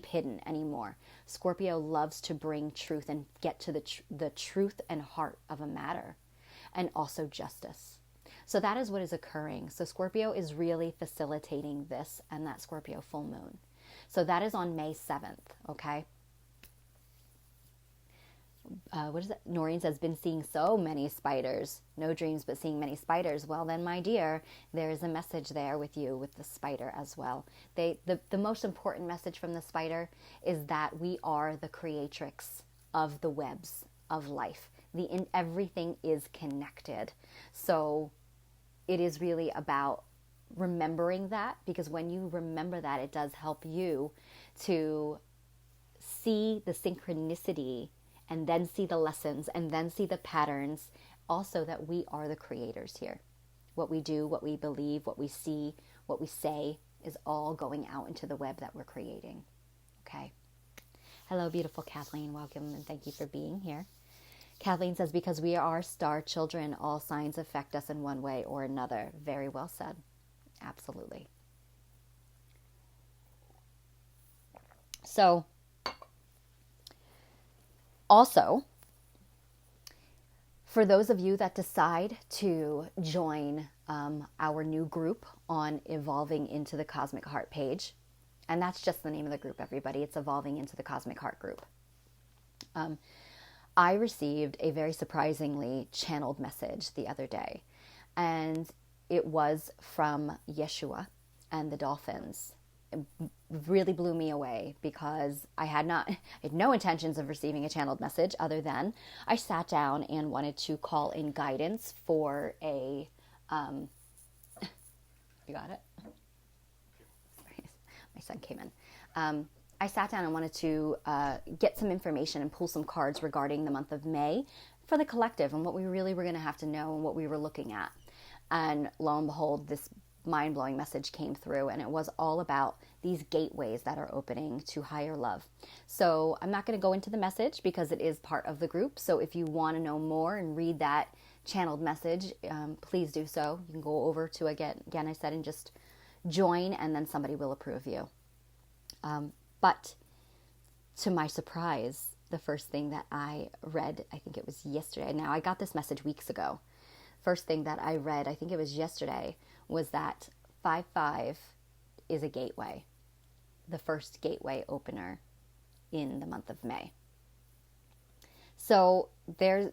hidden anymore. Scorpio loves to bring truth and get to the truth and heart of a matter, and also justice. So that is what is occurring. So Scorpio is really facilitating this and that Scorpio full moon. So that is on May 7th, okay? what is it? Noreen says, been seeing so many spiders. No dreams, but seeing many spiders. Well, then, my dear, there is a message there with you with the spider as well. The most important message from the spider is that we are the creatrix of the webs of life. Everything is connected. So it is really about remembering that, because when you remember that, it does help you to see the synchronicity and then see the lessons and then see the patterns. Also, that we are the creators here. What we do, what we believe, what we see, what we say is all going out into the web that we're creating. Okay. Hello, beautiful Kathleen. Welcome and thank you for being here. Kathleen says, because we are star children, all signs affect us in one way or another. Very well said. Absolutely. So, also, for those of you that decide to join our new group on Evolving into the Cosmic Heart page, and that's just the name of the group, everybody. It's Evolving into the Cosmic Heart group. I received a very surprisingly channeled message the other day, and it was from Yeshua and the dolphins. It really blew me away because I had no intentions of receiving a channeled message other than I sat down and wanted to call in guidance for a, you got it? Sorry, my son came in. I sat down and wanted to get some information and pull some cards regarding the month of May for the collective and what we really were going to have to know and what we were looking at. And lo and behold, this mind-blowing message came through, and it was all about these gateways that are opening to higher love. So I'm not going to go into the message because it is part of the group. So if you want to know more and read that channeled message, please do so. You can go over to, again I said, and just join, and then somebody will approve you. But to my surprise, the first thing that I read, I think it was yesterday. Now, I got this message weeks ago. First thing that I read, I think it was yesterday, was that 5-5 is a gateway. The first gateway opener in the month of May. So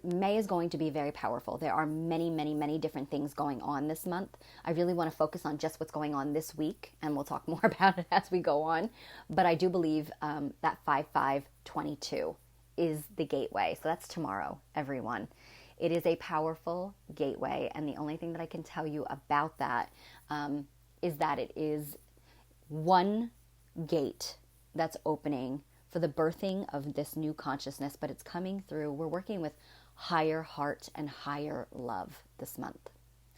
May is going to be very powerful. There are many, many, many different things going on this month. I really want to focus on just what's going on this week, and we'll talk more about it as we go on. But I do believe that 5-5-22 is the gateway. So that's tomorrow, everyone. It is a powerful gateway, and the only thing that I can tell you about that is that it is one gate that's opening for the birthing of this new consciousness, but it's coming through. We're working with higher heart and higher love this month.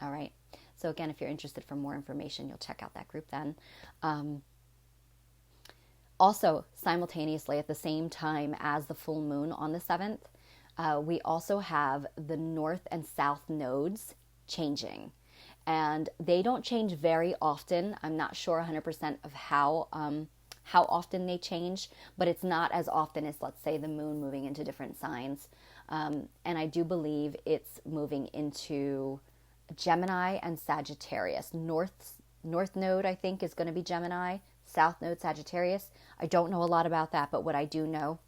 All right. So again, if you're interested for more information, you'll check out that group then. Also, simultaneously at the same time as the full moon on the 7th, we also have the north and south nodes changing. And they don't change very often. I'm not sure 100% of how often they change, but it's not as often as, let's say, the moon moving into different signs. And I do believe it's moving into Gemini and Sagittarius. North node, I think, is going to be Gemini. South node, Sagittarius. I don't know a lot about that, but what I do know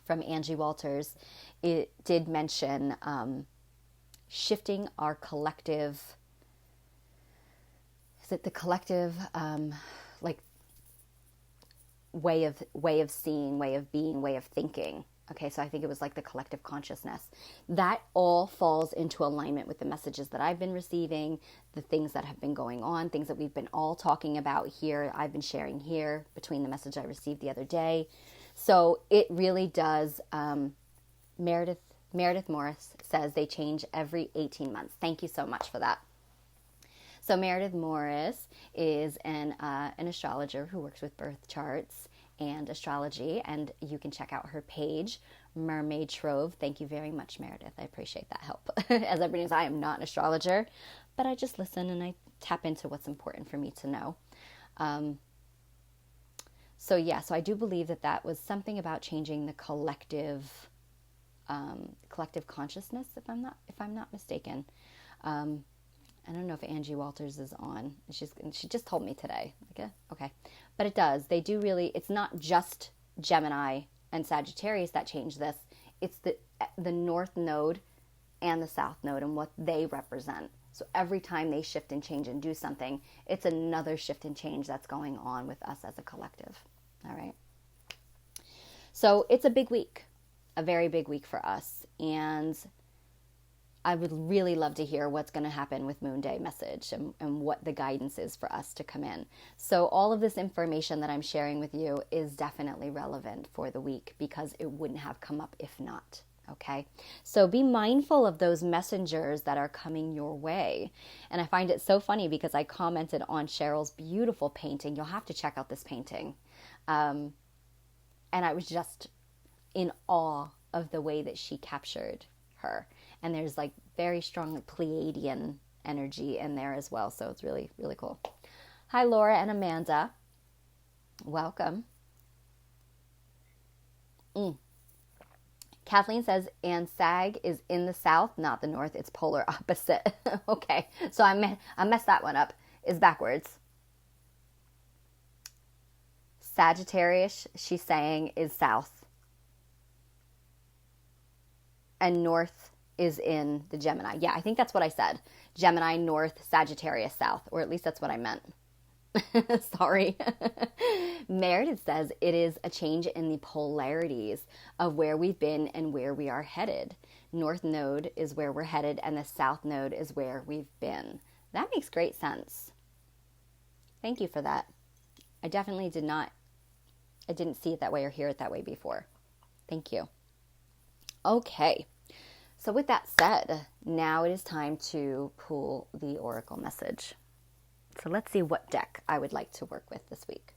from Angie Walters, it did mention shifting our collective, is it the collective, like way of seeing, way of being, way of thinking. Okay, so I think it was like the collective consciousness. That all falls into alignment with the messages that I've been receiving, the things that have been going on, things that we've been all talking about here, I've been sharing here between the message I received the other day. So it really does. Meredith Morris says they change every 18 months. Thank you so much for that. So Meredith Morris is an astrologer who works with birth charts and astrology, and you can check out her page, Mermaid Trove. Thank you very much, Meredith. I appreciate that help. As everybody knows, I am not an astrologer, but I just listen and I tap into what's important for me to know. So I do believe that was something about changing the collective consciousness, if I'm not mistaken. I don't know if Angie Walters is on. She just told me today. Okay. But it does. They do really, it's not just Gemini and Sagittarius that change this. It's the north node and the south node and what they represent. So every time they shift and change and do something, it's another shift and change that's going on with us as a collective. All right. So it's a big week, a very big week for us. And I would really love to hear what's going to happen with Moonday Message and what the guidance is for us to come in. So all of this information that I'm sharing with you is definitely relevant for the week because it wouldn't have come up if not. Okay, so be mindful of those messengers that are coming your way. And I find it so funny because I commented on Cheryl's beautiful painting. You'll have to check out this painting. And I was just in awe of the way that she captured her. And there's like very strong Pleiadian energy in there as well. So it's really, really cool. Hi, Laura and Amanda. Welcome. Kathleen says, and SAG is in the south, not the north. It's polar opposite. Okay, so I messed that one up. It's backwards. Sagittarius, she's saying, is south. And north is in the Gemini. Yeah, I think that's what I said. Gemini, north, Sagittarius, south. Or at least that's what I meant. Sorry. Meredith says it is a change in the polarities of where we've been and where we are headed. North node is where we're headed and the south node is where we've been. That makes great sense. Thank you for that. I definitely didn't see it that way or hear it that way before. Thank you. Okay. So with that said, now it is time to pull the Oracle message. So let's see what deck I would like to work with this week.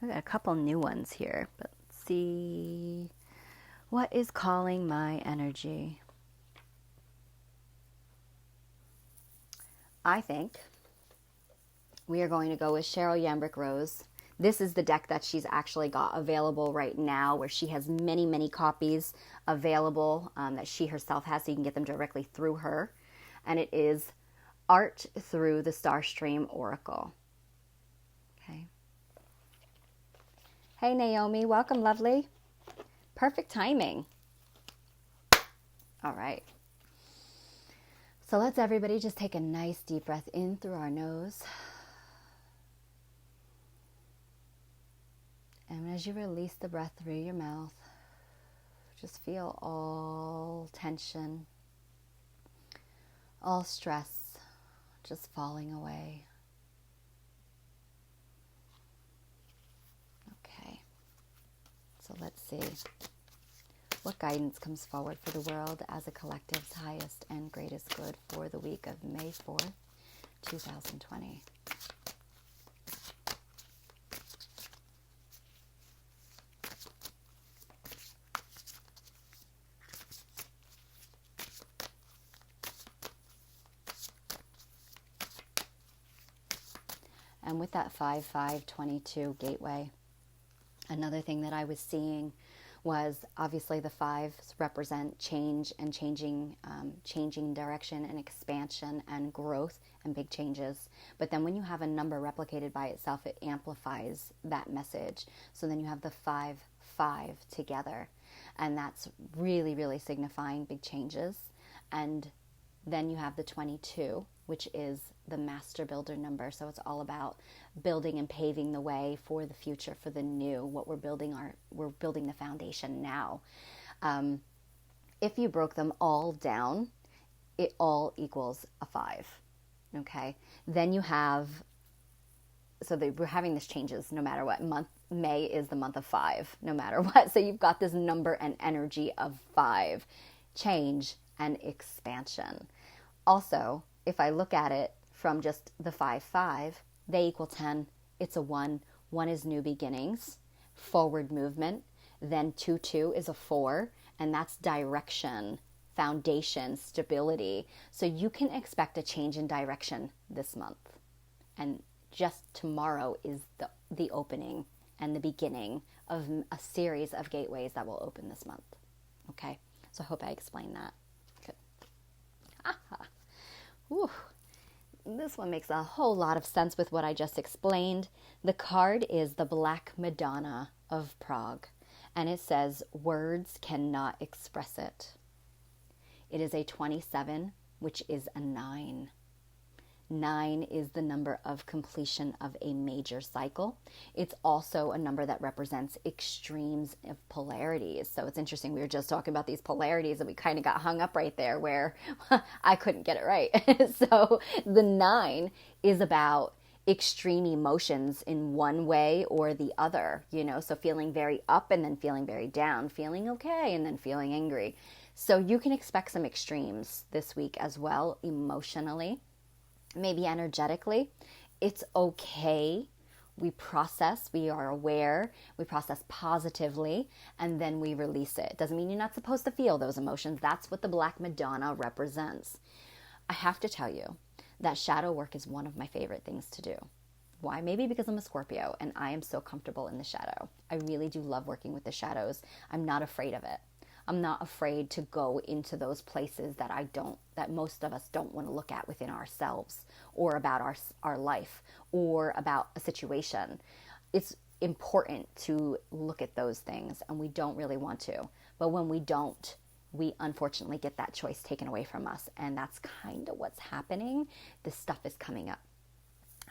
We've got a couple new ones here, but let's see what is calling my energy. I think we are going to go with Cheryl Yambrick Rose. This is the deck that she's actually got available right now, where she has many, many copies available that she herself has, so you can get them directly through her. And it is Art Through the Starstream Oracle. Okay. Hey, Naomi. Welcome, lovely. Perfect timing. All right. So let's everybody just take a nice deep breath in through our nose. And as you release the breath through your mouth, just feel all tension, all stress just falling away. Okay, so let's see what guidance comes forward for the world as a collective's highest and greatest good for the week of May 4th, 2020. And with that 5-5-22 gateway, another thing that I was seeing was obviously the fives represent change and changing direction and expansion and growth and big changes. But then when you have a number replicated by itself, it amplifies that message. So then you have the 5-5 together, and that's really, really signifying big changes. And then you have the 22, which is the master builder number. So it's all about building and paving the way for the future, for the new, what we're building the foundation now. If you broke them all down, it all equals a 5. Okay. Then you have, so we're having this changes no matter what. May is the month of 5, no matter what. So you've got this number and energy of 5, change and expansion. Also, if I look at it from just the 5-5, they equal 10. It's a 1. 1 is new beginnings, forward movement. Then 2-2 is a 4, and that's direction, foundation, stability. So you can expect a change in direction this month. And just tomorrow is the opening and the beginning of a series of gateways that will open this month. Okay, so I hope I explained that. Good. Whew. This one makes a whole lot of sense with what I just explained. The card is the Black Madonna of Prague, and it says, words cannot express it. It is a 27, which is a 9. 9 is the number of completion of a major cycle. It's also a number that represents extremes of polarities. So it's interesting. We were just talking about these polarities and we kind of got hung up right there where I couldn't get it right. So the 9 is about extreme emotions in one way or the other, so feeling very up and then feeling very down, feeling okay and then feeling angry. So you can expect some extremes this week as well, emotionally. Maybe energetically. It's okay. We process, we are aware, we process positively, and then we release it. Doesn't mean you're not supposed to feel those emotions. That's what the Black Madonna represents. I have to tell you that shadow work is one of my favorite things to do. Why? Maybe because I'm a Scorpio and I am so comfortable in the shadow. I really do love working with the shadows. I'm not afraid of it. I'm not afraid to go into those places that most of us don't want to look at within ourselves or about our life or about a situation. It's important to look at those things and we don't really want to. But when we don't, we unfortunately get that choice taken away from us. And that's kind of what's happening. This stuff is coming up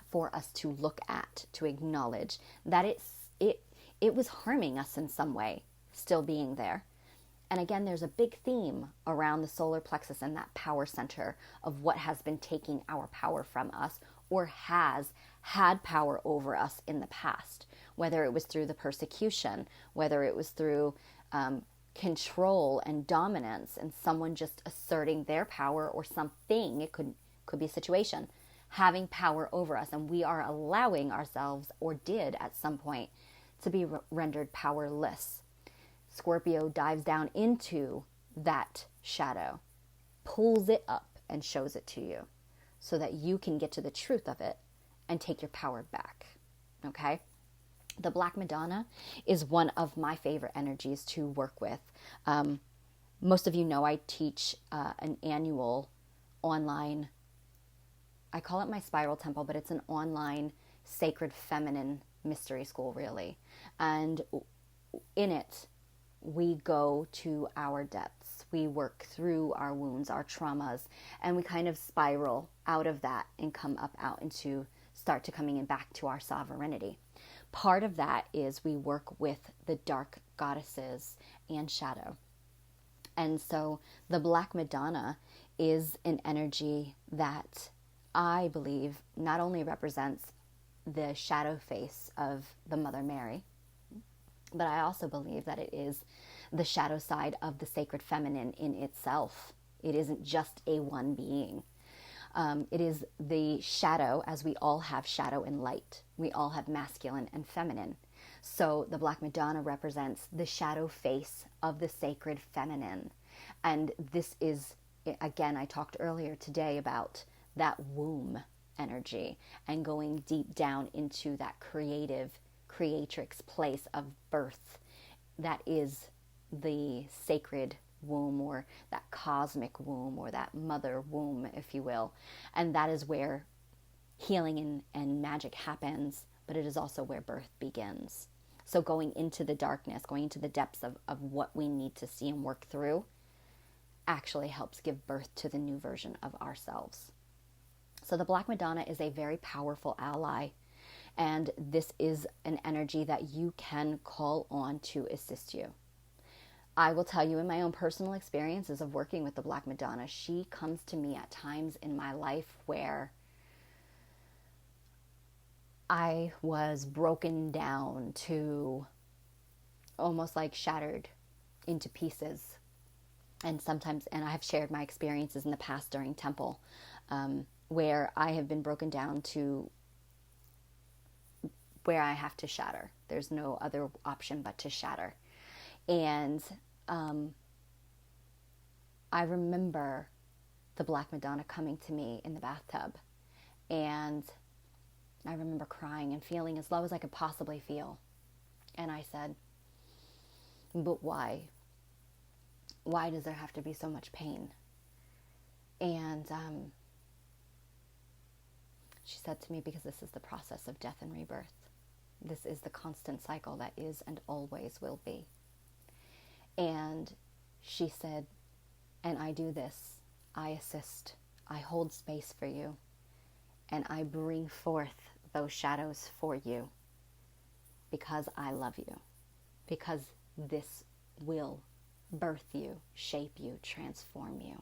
for us to look at, to acknowledge that it was harming us in some way, still being there. And again, there's a big theme around the solar plexus and that power center of what has been taking our power from us or has had power over us in the past, whether it was through the persecution, whether it was through control and dominance and someone just asserting their power or something. It could be a situation having power over us, and we are allowing ourselves, or did at some point, to be rendered powerless. Scorpio dives down into that shadow, pulls it up and shows it to you so that you can get to the truth of it and take your power back. Okay? The Black Madonna is one of my favorite energies to work with. Most of you know I teach an annual online, I call it my Spiral Temple, but it's an online sacred feminine mystery school, really. And in it, we go to our depths. We work through our wounds, our traumas, and we kind of spiral out of that and come up out into, start to coming in back to our sovereignty. Part of that is we work with the dark goddesses and shadow. And so the Black Madonna is an energy that I believe not only represents the shadow face of the Mother Mary, but I also believe that it is the shadow side of the sacred feminine in itself. It isn't just a one being. It is the shadow, as we all have shadow and light. We all have masculine and feminine. So the Black Madonna represents the shadow face of the sacred feminine. And this is, again, I talked earlier today about that womb energy and going deep down into that creative, creatrix place of birth that is the sacred womb, or that cosmic womb, or that mother womb, if you will. And that is where healing and magic happens, but it is also where birth begins. So going into the darkness, going into the depths of what we need to see and work through actually helps give birth to the new version of ourselves. So the Black Madonna is a very powerful ally, and this is an energy that you can call on to assist you. I will tell you, in my own personal experiences of working with the Black Madonna, she comes to me at times in my life where I was broken down to almost like shattered into pieces. And sometimes, and I have shared my experiences in the past during Temple, where I have been broken down to where I have to shatter. There's no other option but to shatter. And I remember the Black Madonna coming to me in the bathtub, and I remember crying and feeling as low as I could possibly feel. And I said, but why? Why does there have to be so much pain? And She said to me, because this is the process of death and rebirth. This is the constant cycle that is and always will be. And she said, and I do this. I assist. I hold space for you. And I bring forth those shadows for you because I love you. Because this will birth you, shape you, transform you.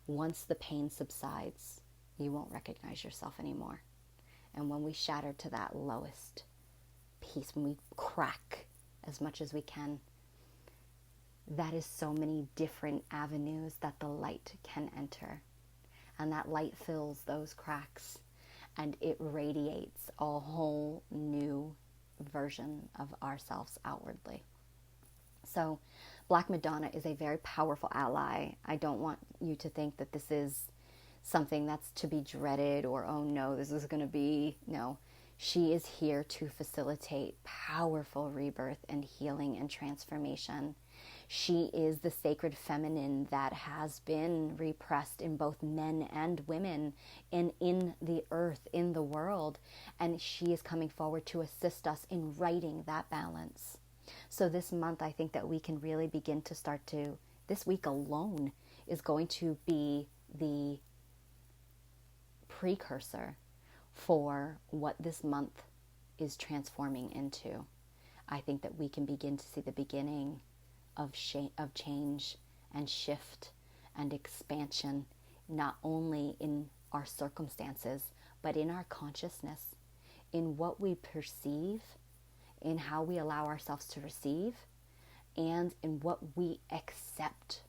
Once the pain subsides, you won't recognize yourself anymore. And when we shatter to that lowest piece, when we crack as much as we can, that is so many different avenues that the light can enter. And that light fills those cracks and it radiates a whole new version of ourselves outwardly. So Black Madonna is a very powerful ally. I don't want you to think that this is something that's to be dreaded or, oh no, this is going to be, no. She is here to facilitate powerful rebirth and healing and transformation. She is the sacred feminine that has been repressed in both men and women and in the earth, in the world. And she is coming forward to assist us in righting that balance. So this month, I think that we can really begin to start to, this week alone is going to be the precursor for what this month is transforming into. I think that we can begin to see the beginning of change and shift and expansion, not only in our circumstances, but in our consciousness, in what we perceive, in how we allow ourselves to receive, and in what we accept,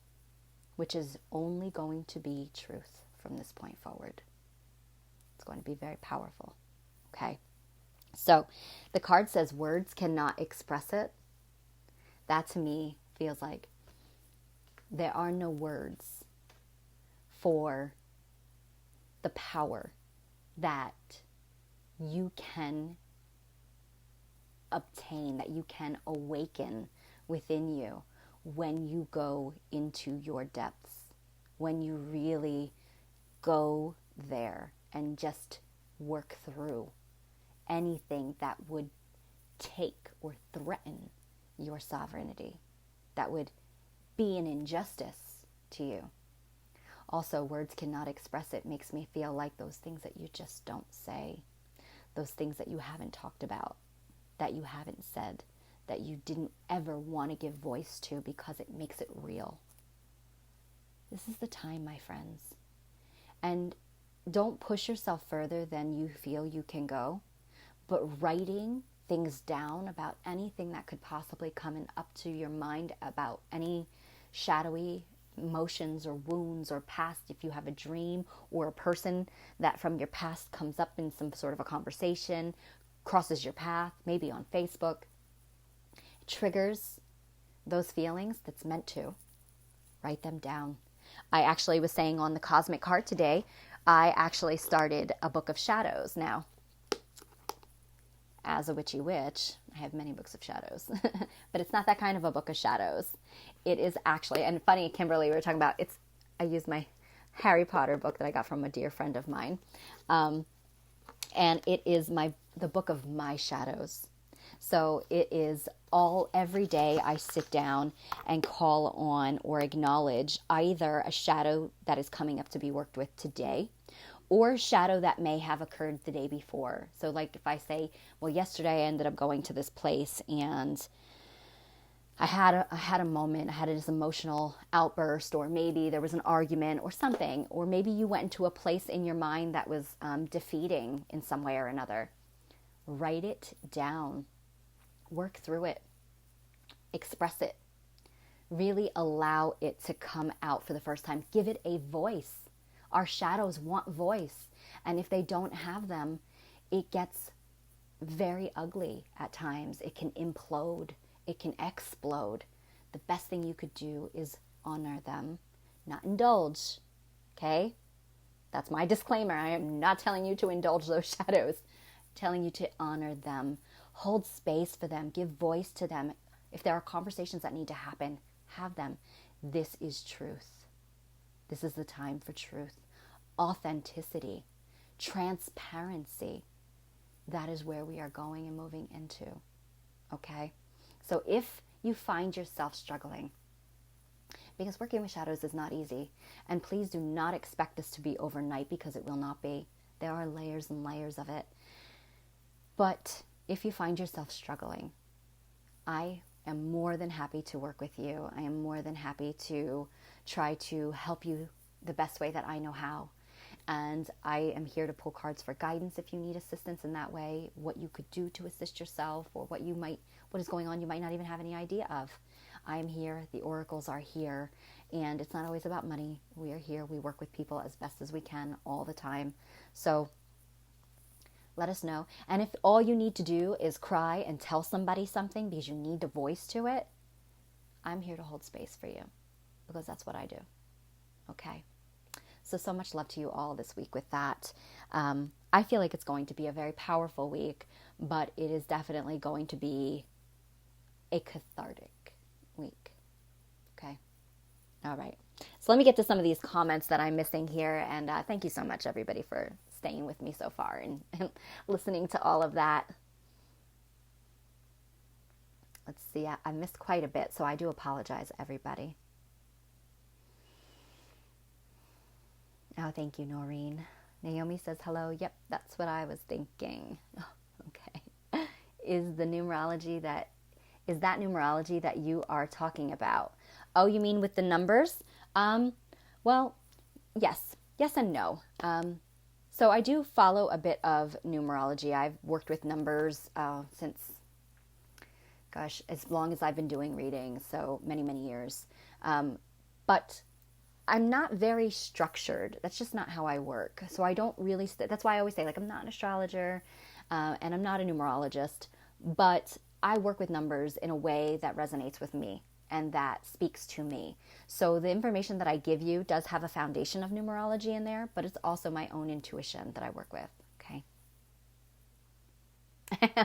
which is only going to be truth from this point forward. It's going to be very powerful. Okay. So the card says words cannot express it. That to me feels like there are no words for the power that you can obtain, that you can awaken within you when you go into your depths, when you really go there and just work through anything that would take or threaten your sovereignty, that would be an injustice to you. Also, words cannot express it makes me feel like those things that you just don't say, those things that you haven't talked about, that you haven't said, that you didn't ever want to give voice to because it makes it real. This is the time, my friends. And don't push yourself further than you feel you can go, but writing things down about anything that could possibly come up to your mind about any shadowy emotions or wounds or past, if you have a dream or a person that from your past comes up in some sort of a conversation, crosses your path, maybe on Facebook, it triggers those feelings, that's meant to. Write them down. I actually was saying on the Cosmic Card today, I actually started a book of shadows. Now, as a witchy witch, I have many books of shadows, but it's not that kind of a book of shadows. It is actually, and funny, Kimberly, we were talking about, I used my Harry Potter book that I got from a dear friend of mine. And it is the book of my shadows. So it is every day I sit down and call on or acknowledge either a shadow that is coming up to be worked with today, or a shadow that may have occurred the day before. So like if I say, well, yesterday I ended up going to this place and I had a moment, I had this emotional outburst, or maybe there was an argument or something, or maybe you went into a place in your mind that was defeating in some way or another. Write it down. Work through it. Express it. Really allow it to come out for the first time. Give it a voice. Our shadows want voice. And if they don't have them, it gets very ugly at times. It can implode. It can explode. The best thing you could do is honor them, not indulge. Okay? That's my disclaimer. I am not telling you to indulge those shadows. I'm telling you to honor them. Hold space for them. Give voice to them. If there are conversations that need to happen, have them. This is truth. This is the time for truth. Authenticity. transparency. That is where we are going and moving into. Okay? So if you find yourself struggling, because working with shadows is not easy, and please do not expect this to be overnight, because it will not be. There are layers and layers of it. But if you find yourself struggling, I am more than happy to work with you. I am more than happy to try to help you the best way that I know how. And I am here to pull cards for guidance if you need assistance in that way, what you could do to assist yourself, or what is going on you might not even have any idea of. I'm here, the oracles are here, and it's not always about money. We are here, we work with people as best as we can all the time. So let us know. And if all you need to do is cry and tell somebody something because you need a voice to it, I'm here to hold space for you, because that's what I do. Okay? So much love to you all this week with that. I feel like it's going to be a very powerful week, but it is definitely going to be a cathartic week. Okay? All right. So let me get to some of these comments that I'm missing here. And thank you so much, everybody, for staying with me so far and listening to all of that. Let's see. I missed quite a bit, so I do apologize, everybody. Oh, thank you, Noreen. Naomi says hello. Yep, that's what I was thinking. Oh, okay. Is that numerology that you are talking about? Oh, you mean with the numbers? Well, yes and no. So I do follow a bit of numerology. I've worked with numbers since, gosh, as long as I've been doing readings, so many, many years. But I'm not very structured. That's just not how I work. So I don't really, that's why I always say, like, I'm not an astrologer and I'm not a numerologist, but I work with numbers in a way that resonates with me and that speaks to me. So the information that I give you does have a foundation of numerology in there, but it's also my own intuition that I work with. Okay.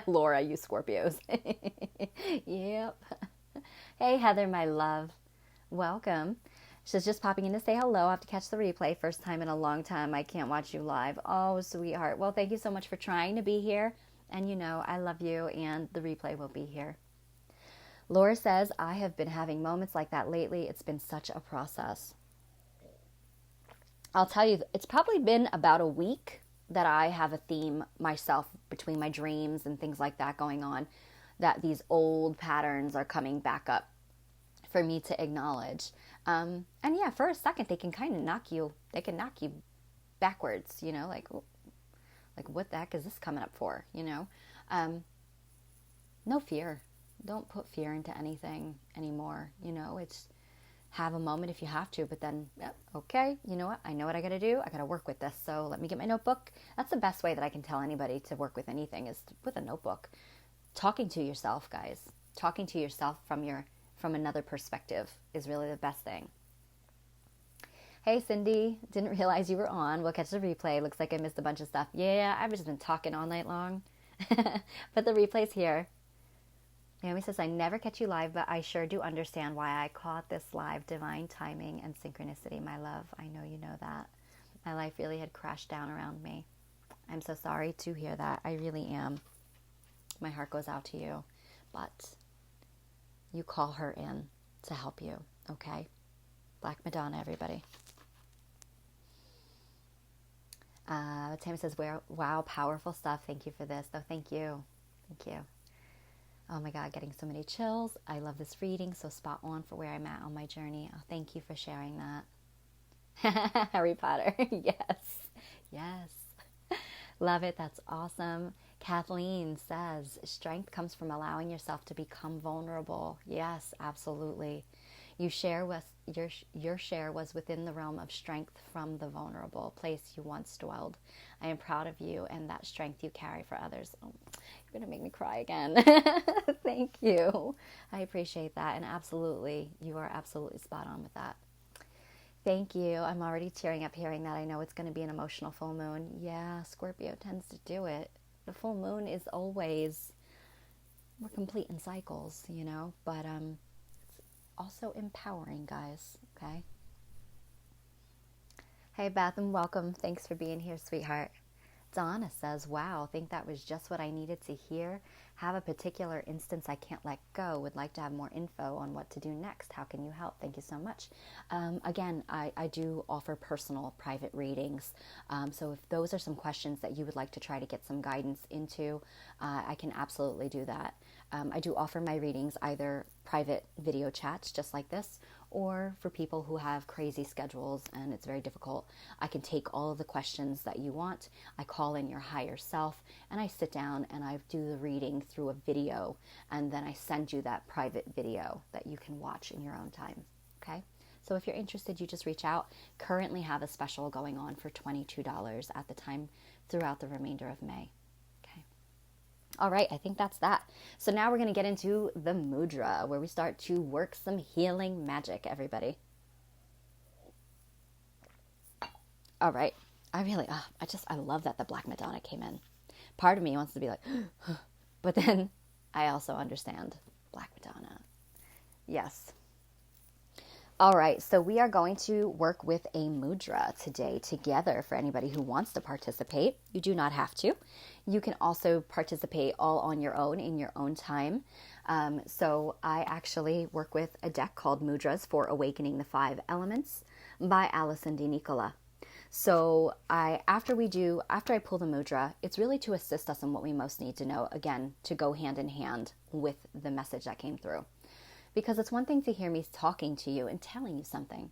Laura, you Scorpios. Yep. Hey, Heather, my love. Welcome. She's just popping in to say hello. I have to catch the replay. First time in a long time. I can't watch you live. Oh, sweetheart. Well, thank you so much for trying to be here. And you know, I love you, and the replay will be here. Laura says, I have been having moments like that lately. It's been such a process. I'll tell you, it's probably been about a week that I have a theme myself between my dreams and things like that going on, that these old patterns are coming back up for me to acknowledge. And yeah, for a second, they can kind of knock you backwards, you know, like what the heck is this coming up for, you know? No fear. Don't put fear into anything anymore. You know, it's have a moment if you have to, but then, okay, you know what? I know what I got to do. I got to work with this. So let me get my notebook. That's the best way that I can tell anybody to work with anything, is with a notebook. Talking to yourself, guys. Talking to yourself from another perspective is really the best thing. Hey, Cindy, didn't realize you were on. We'll catch the replay. Looks like I missed a bunch of stuff. Yeah, I've just been talking all night long. But the replay's here. Naomi says, I never catch you live, but I sure do understand why I caught this live. Divine timing and synchronicity, my love. I know you know that. My life really had crashed down around me. I'm so sorry to hear that. I really am. My heart goes out to you. But you call her in to help you, okay? Black Madonna, everybody. Tammy says, wow, powerful stuff. Thank you for this. Oh, thank you. Thank you. Oh my God, getting so many chills. I love this reading. So spot on for where I'm at on my journey. Oh, thank you for sharing that. Harry Potter. Yes. Love it. That's awesome. Kathleen says, strength comes from allowing yourself to become vulnerable. Yes, absolutely. Your share was within the realm of strength from the vulnerable place you once dwelled. I am proud of you and that strength you carry for others. Oh, you're going to make me cry again. Thank you. I appreciate that. And absolutely, you are absolutely spot on with that. Thank you. I'm already tearing up hearing that. I know it's going to be an emotional full moon. Yeah, Scorpio tends to do it. The full moon is always, we're complete in cycles, you know, but also empowering, guys. Okay. Hey, Beth, and welcome. Thanks for being here, sweetheart. Donna says, wow, think that was just what I needed to hear. Have a particular instance I can't let go. Would like to have more info on what to do next. How can you help? Thank you so much. Again, I do offer personal private readings. So if those are some questions that you would like to try to get some guidance into, I can absolutely do that. I do offer my readings either private video chats just like this, or for people who have crazy schedules and it's very difficult, I can take all of the questions that you want. I call in your higher self and I sit down and I do the reading through a video, and then I send you that private video that you can watch in your own time. Okay? So if you're interested, you just reach out. Currently have a special going on for $22 at the time throughout the remainder of May. All right, I think that's that. So now we're going to get into the mudra, where we start to work some healing magic, everybody. All right. I love that the Black Madonna came in. Part of me wants to be like, but then I also understand Black Madonna. Yes. All right, so we are going to work with a mudra today together for anybody who wants to participate. You do not have to. You can also participate all on your own in your own time. So I actually work with a deck called Mudras for Awakening the Five Elements by Alison D. Nicola. So after I pull the mudra, it's really to assist us in what we most need to know, again, to go hand in hand with the message that came through. Because it's one thing to hear me talking to you and telling you something,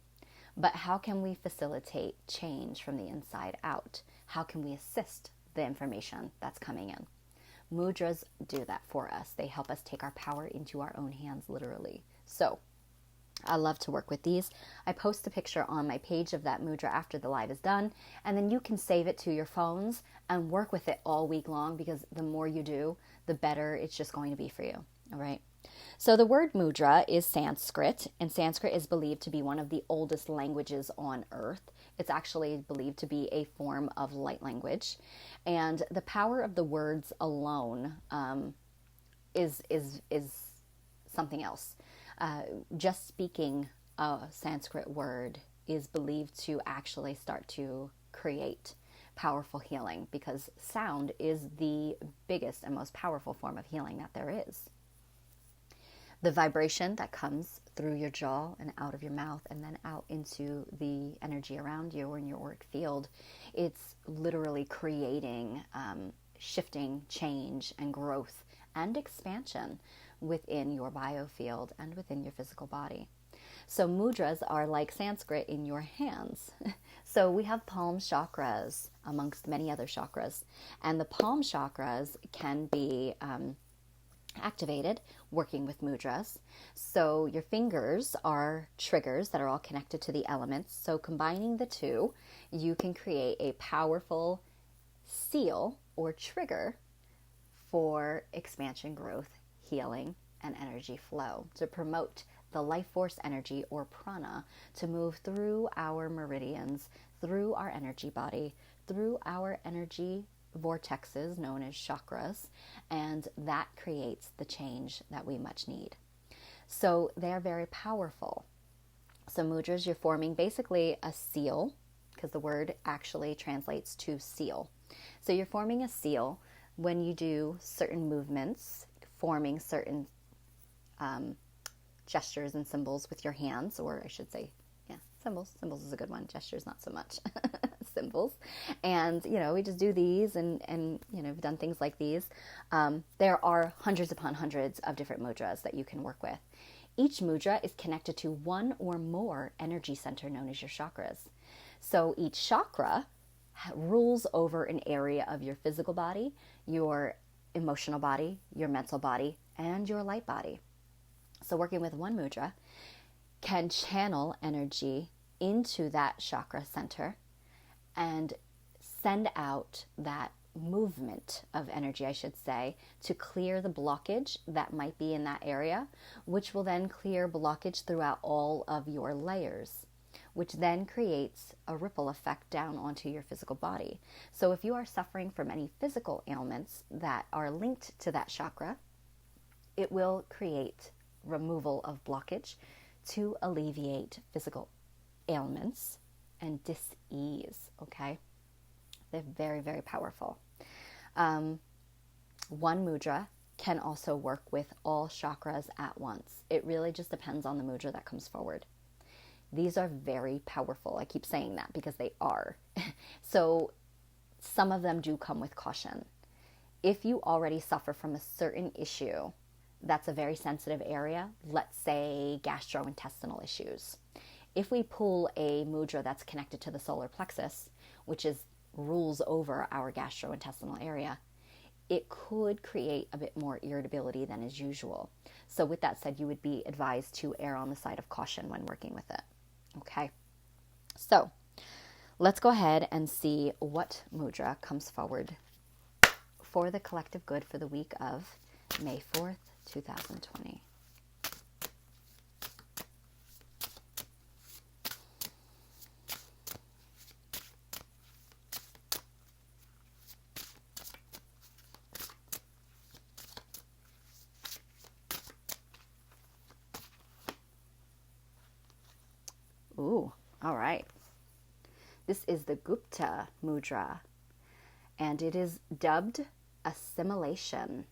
but how can we facilitate change from the inside out? How can we assist the information that's coming in? Mudras do that for us. They help us take our power into our own hands, literally. So I love to work with these. I post a picture on my page of that mudra after the live is done, and then you can save it to your phones and work with it all week long, because the more you do, the better it's just going to be for you. All right. So the word mudra is Sanskrit, and Sanskrit is believed to be one of the oldest languages on earth. It's actually believed to be a form of light language, and the power of the words alone is something else. Just speaking a Sanskrit word is believed to actually start to create powerful healing, because sound is the biggest and most powerful form of healing that there is. The vibration that comes through your jaw and out of your mouth and then out into the energy around you or in your auric field, it's literally creating shifting, change, and growth and expansion within your biofield and within your physical body. So mudras are like Sanskrit in your hands. So we have palm chakras amongst many other chakras, and the palm chakras can be activated working with mudras. So your fingers are triggers that are all connected to the elements. So combining the two, you can create a powerful seal or trigger for expansion, growth, healing, and energy flow to promote the life force energy or prana to move through our meridians, through our energy body, through our energy vortexes known as chakras, and that creates the change that we much need. So they're very powerful. So mudras, you're forming basically a seal, because the word actually translates to seal. So you're forming a seal when you do certain movements, forming certain gestures and symbols with your hands, or I should say, symbols. Symbols is a good one. Gestures, not so much. Symbols. And, we just do these and we've done things like these. There are hundreds upon hundreds of different mudras that you can work with. Each mudra is connected to one or more energy center known as your chakras. So each chakra rules over an area of your physical body, your emotional body, your mental body, and your light body. So working with one mudra can channel energy into that chakra center and send out that movement of energy, I should say, to clear the blockage that might be in that area, which will then clear blockage throughout all of your layers, which then creates a ripple effect down onto your physical body. So if you are suffering from any physical ailments that are linked to that chakra, it will create removal of blockage to alleviate physical ailments and dis-ease, okay? They're very, very powerful. One mudra can also work with all chakras at once. It really just depends on the mudra that comes forward. These are very powerful. I keep saying that because they are. So some of them do come with caution. If you already suffer from a certain issue that's a very sensitive area, let's say gastrointestinal issues, if we pull a mudra that's connected to the solar plexus, which rules over our gastrointestinal area, it could create a bit more irritability than is usual. So with that said, you would be advised to err on the side of caution when working with it. Okay, so let's go ahead and see what mudra comes forward for the collective good for the week of May 4th, 2020. Ooh, all right. This is the Gupta mudra, and it is dubbed assimilation.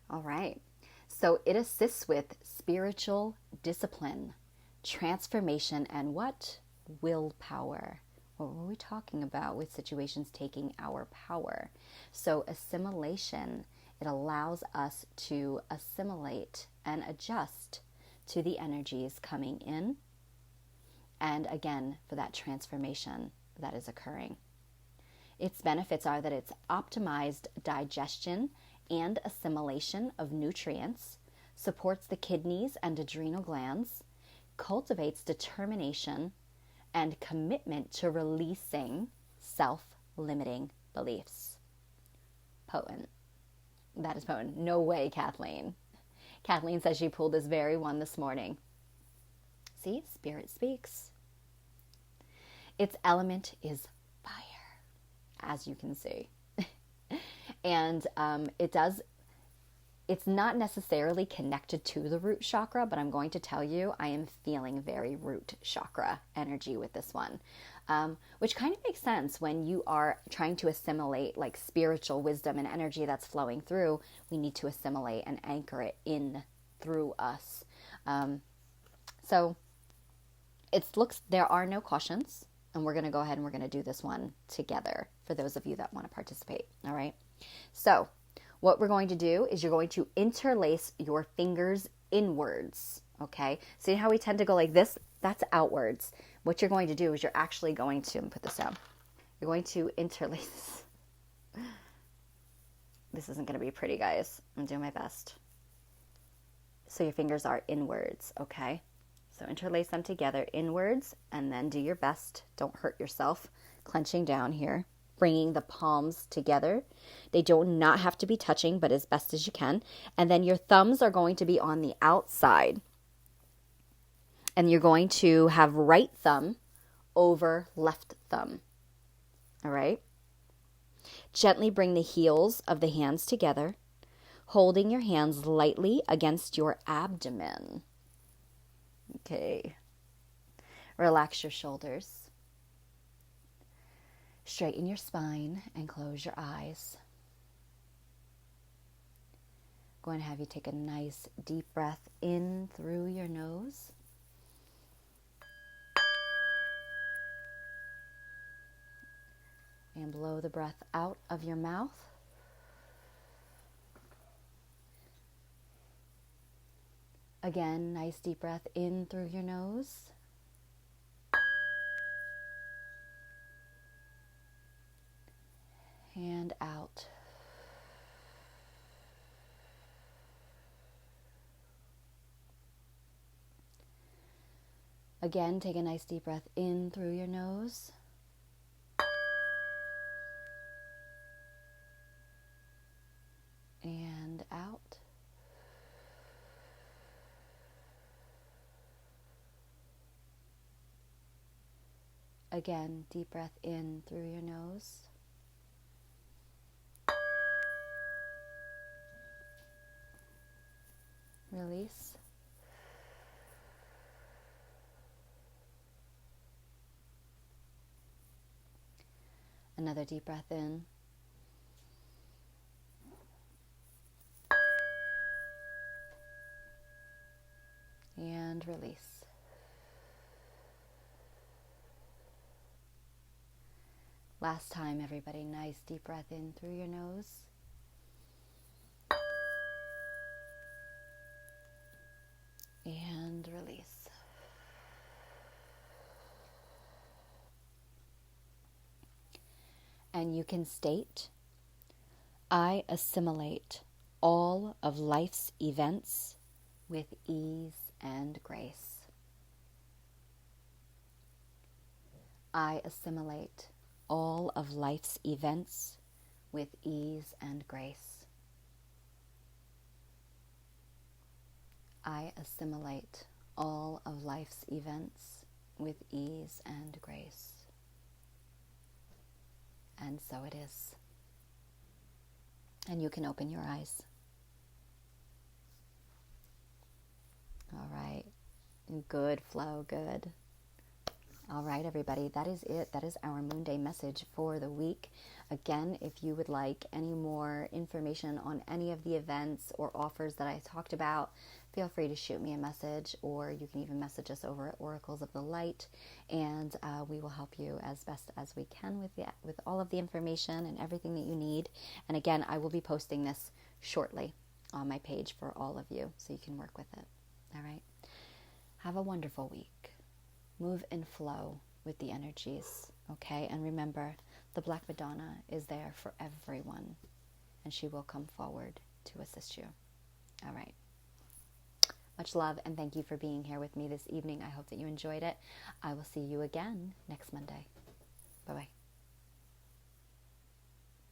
All right. So it assists with spiritual discipline, transformation, and what? Willpower. What were we talking about with situations taking our power? So assimilation, it allows us to assimilate and adjust to the energies coming in, and again, for that transformation that is occurring. Its benefits are that it's optimized digestion and assimilation of nutrients, supports the kidneys and adrenal glands, cultivates determination and commitment to releasing self-limiting beliefs. Potent. That is potent. No way, Kathleen. Kathleen says she pulled this very one this morning. See, Spirit speaks. Its element is fire, as you can see. And it's not necessarily connected to the root chakra, but I'm going to tell you, I am feeling very root chakra energy with this one. Which kind of makes sense when you are trying to assimilate like spiritual wisdom and energy that's flowing through. We need to assimilate and anchor it in through us. So there are no cautions, and we're going to go ahead and we're going to do this one together for those of you that want to participate. All right. So what we're going to do is you're going to interlace your fingers inwards. Okay. See how we tend to go like this? That's outwards. What you're going to do is you're actually going to, put this down. You're going to interlace. This isn't going to be pretty, guys. I'm doing my best. So your fingers are inwards, okay? So interlace them together inwards, and then do your best. Don't hurt yourself. Clenching down here, bringing the palms together. They do not have to be touching, but as best as you can. And then your thumbs are going to be on the outside. And you're going to have right thumb over left thumb. All right? Gently bring the heels of the hands together, holding your hands lightly against your abdomen. Okay. Relax your shoulders. Straighten your spine and close your eyes. I'm going to have you take a nice deep breath in through your nose. And blow the breath out of your mouth. Again, nice deep breath in through your nose. And out. Again, take a nice deep breath in through your nose. And out. Again, deep breath in through your nose. Release. Another deep breath in. And release. Last time, everybody. Nice deep breath in through your nose. And release. And you can state, I assimilate all of life's events with ease and grace. I assimilate all of life's events with ease and grace. I assimilate all of life's events with ease and grace. And so it is. And you can open your eyes. All right. Good flow, good. All right, everybody, that is it. That is our Moonday message for the week. Again, if you would like any more information on any of the events or offers that I talked about, feel free to shoot me a message, or you can even message us over at Oracles of the Light, and we will help you as best as we can with all of the information and everything that you need. And again, I will be posting this shortly on my page for all of you, so you can work with it. All right. Have a wonderful week. Move and flow with the energies, okay? And remember, the Black Madonna is there for everyone, and she will come forward to assist you. All right. Much love, and thank you for being here with me this evening. I hope that you enjoyed it. I will see you again next Monday. Bye-bye.